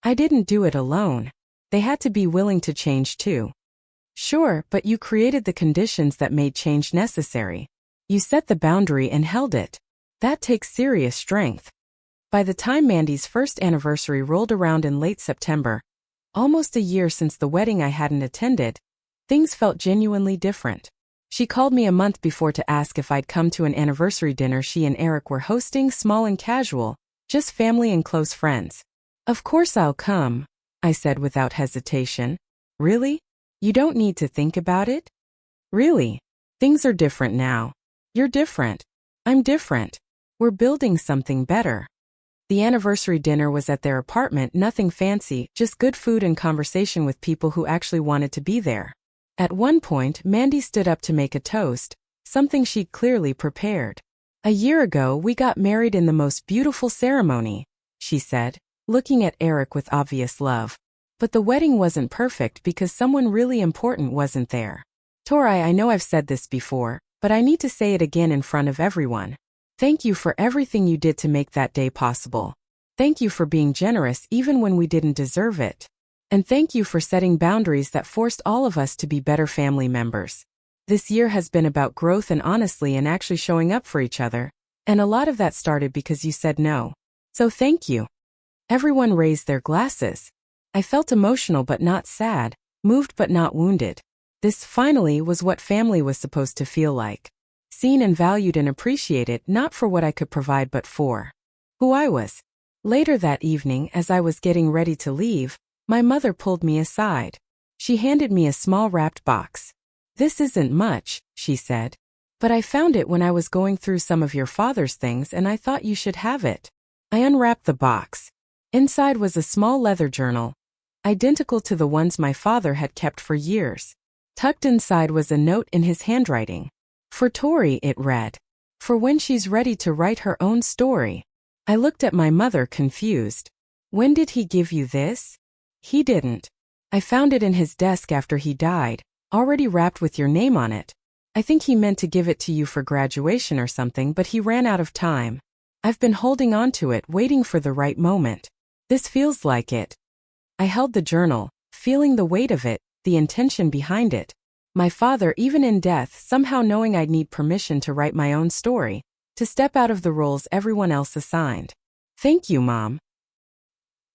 "I didn't do it alone. They had to be willing to change too." "Sure, but you created the conditions that made change necessary. You set the boundary and held it. That takes serious strength." By the time Mandy's first anniversary rolled around in late September, almost a year since the wedding I hadn't attended, things felt genuinely different. She called me a month before to ask if I'd come to an anniversary dinner she and Eric were hosting, small and casual, just family and close friends. "Of course I'll come," I said without hesitation. "Really? You don't need to think about it?" "Really? Things are different now. You're different. I'm different. We're building something better." The anniversary dinner was at their apartment, nothing fancy, just good food and conversation with people who actually wanted to be there. At one point, Mandy stood up to make a toast, something she'd clearly prepared. "A year ago, we got married in the most beautiful ceremony," she said, looking at Eric with obvious love. "But the wedding wasn't perfect because someone really important wasn't there." "Tori, I know I've said this before, but I need to say it again in front of everyone. Thank you for everything you did to make that day possible. Thank you for being generous even when we didn't deserve it. And thank you for setting boundaries that forced all of us to be better family members. This year has been about growth and honestly and actually showing up for each other, and a lot of that started because you said no. So thank you." Everyone raised their glasses. I felt emotional but not sad, moved but not wounded. This finally was what family was supposed to feel like. Seen and valued and appreciated not for what I could provide but for who I was. Later that evening, as I was getting ready to leave, my mother pulled me aside. She handed me a small wrapped box. "This isn't much," she said, "but I found it when I was going through some of your father's things and I thought you should have it." I unwrapped the box. Inside was a small leather journal, identical to the ones my father had kept for years. Tucked inside was a note in his handwriting. "For Tori," it read. "For when she's ready to write her own story." I looked at my mother confused. When did he give you this? He didn't. I found it in his desk after he died, already wrapped with your name on it. I think he meant to give it to you for graduation or something, but he ran out of time. I've been holding on to it, waiting for the right moment. This feels like it. I held the journal, feeling the weight of it, the intention behind it. My father, even in death, somehow knowing I'd need permission to write my own story, to step out of the roles everyone else assigned. Thank you, Mom.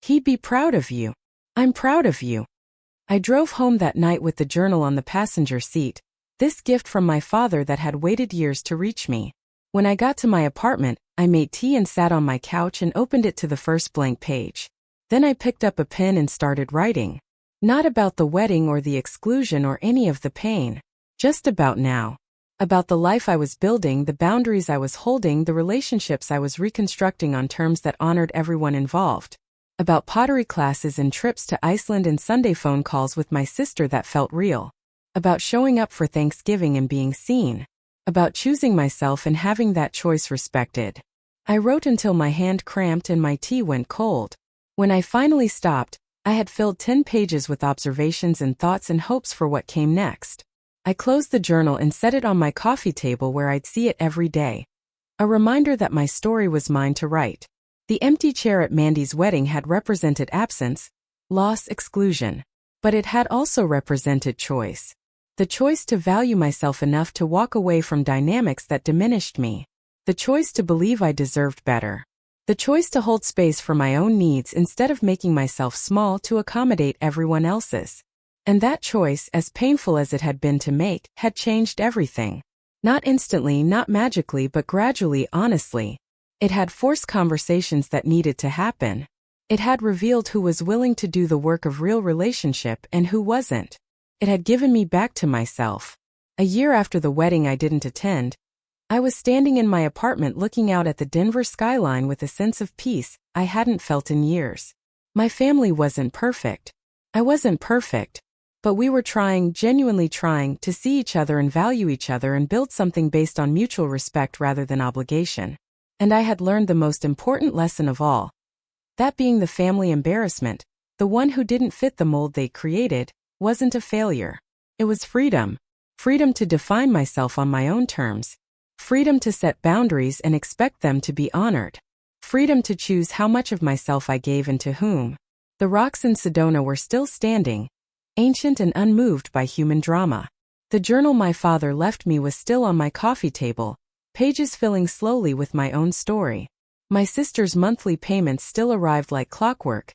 He'd be proud of you. I'm proud of you. I drove home that night with the journal on the passenger seat, this gift from my father that had waited years to reach me. When I got to my apartment, I made tea and sat on my couch and opened it to the first blank page. Then I picked up a pen and started writing. Not about the wedding or the exclusion or any of the pain. Just about now. About the life I was building, the boundaries I was holding, the relationships I was reconstructing on terms that honored everyone involved. About pottery classes and trips to Iceland and Sunday phone calls with my sister that felt real. About showing up for Thanksgiving and being seen. About choosing myself and having that choice respected. I wrote until my hand cramped and my tea went cold. When I finally stopped, I had filled 10 pages with observations and thoughts and hopes for what came next. I closed the journal and set it on my coffee table where I'd see it every day. A reminder that my story was mine to write. The empty chair at Mandy's wedding had represented absence, loss, exclusion. But it had also represented choice. The choice to value myself enough to walk away from dynamics that diminished me. The choice to believe I deserved better. The choice to hold space for my own needs instead of making myself small to accommodate everyone else's. And that choice, as painful as it had been to make, had changed everything. Not instantly, not magically, but gradually, honestly. It had forced conversations that needed to happen. It had revealed who was willing to do the work of real relationship and who wasn't. It had given me back to myself. A year after the wedding I didn't attend, I was standing in my apartment looking out at the Denver skyline with a sense of peace I hadn't felt in years. My family wasn't perfect. I wasn't perfect. But we were trying, genuinely trying, to see each other and value each other and build something based on mutual respect rather than obligation. And I had learned the most important lesson of all. That being the family embarrassment, the one who didn't fit the mold they created, wasn't a failure. It was freedom. Freedom to define myself on my own terms. Freedom to set boundaries and expect them to be honored. Freedom to choose how much of myself I gave and to whom. The rocks in Sedona were still standing, ancient and unmoved by human drama. The journal my father left me was still on my coffee table, pages filling slowly with my own story. My sister's monthly payments still arrived like clockwork,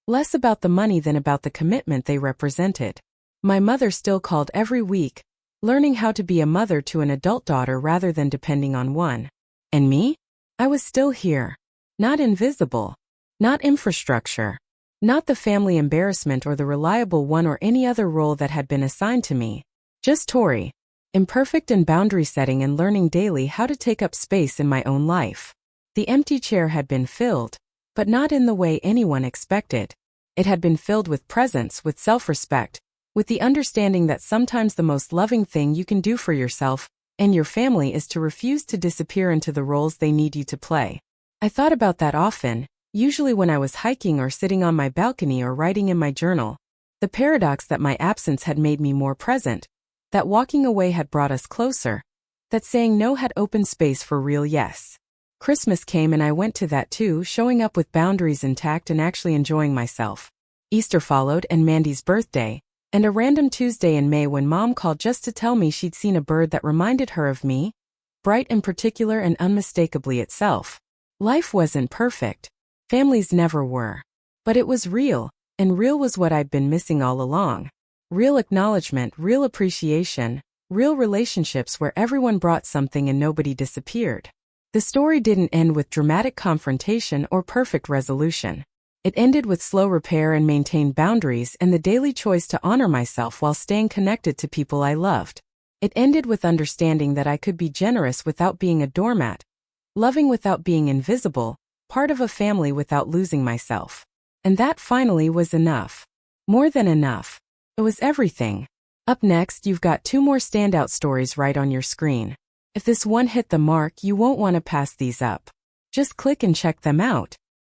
less about the money than about the commitment they represented. My mother still called every week, learning how to be a mother to an adult daughter rather than depending on one. And me? I was still here. Not invisible. Not infrastructure. Not the family embarrassment or the reliable one or any other role that had been assigned to me. Just Tori. Imperfect in boundary setting and learning daily how to take up space in my own life. The empty chair had been filled, but not in the way anyone expected. It had been filled with presence, with self-respect, with the understanding that sometimes the most loving thing you can do for yourself and your family is to refuse to disappear into the roles they need you to play. I thought about that often, usually when I was hiking or sitting on my balcony or writing in my journal. The paradox that my absence had made me more present, that walking away had brought us closer, that saying no had opened space for real yes. Christmas came and I went to that too, showing up with boundaries intact and actually enjoying myself. Easter followed and Mandy's birthday, and a random Tuesday in May when Mom called just to tell me she'd seen a bird that reminded her of me, bright and particular and unmistakably itself. Life wasn't perfect. Families never were. But it was real, and real was what I'd been missing all along. Real acknowledgement, real appreciation, real relationships where everyone brought something and nobody disappeared. The story didn't end with dramatic confrontation or perfect resolution. It ended with slow repair and maintained boundaries and the daily choice to honor myself while staying connected to people I loved. It ended with understanding that I could be generous without being a doormat, loving without being invisible, part of a family without losing myself. And that finally was enough. More than enough. It was everything. Up next, you've got 2 more standout stories right on your screen. If this one hit the mark, you won't want to pass these up. Just click and check them out.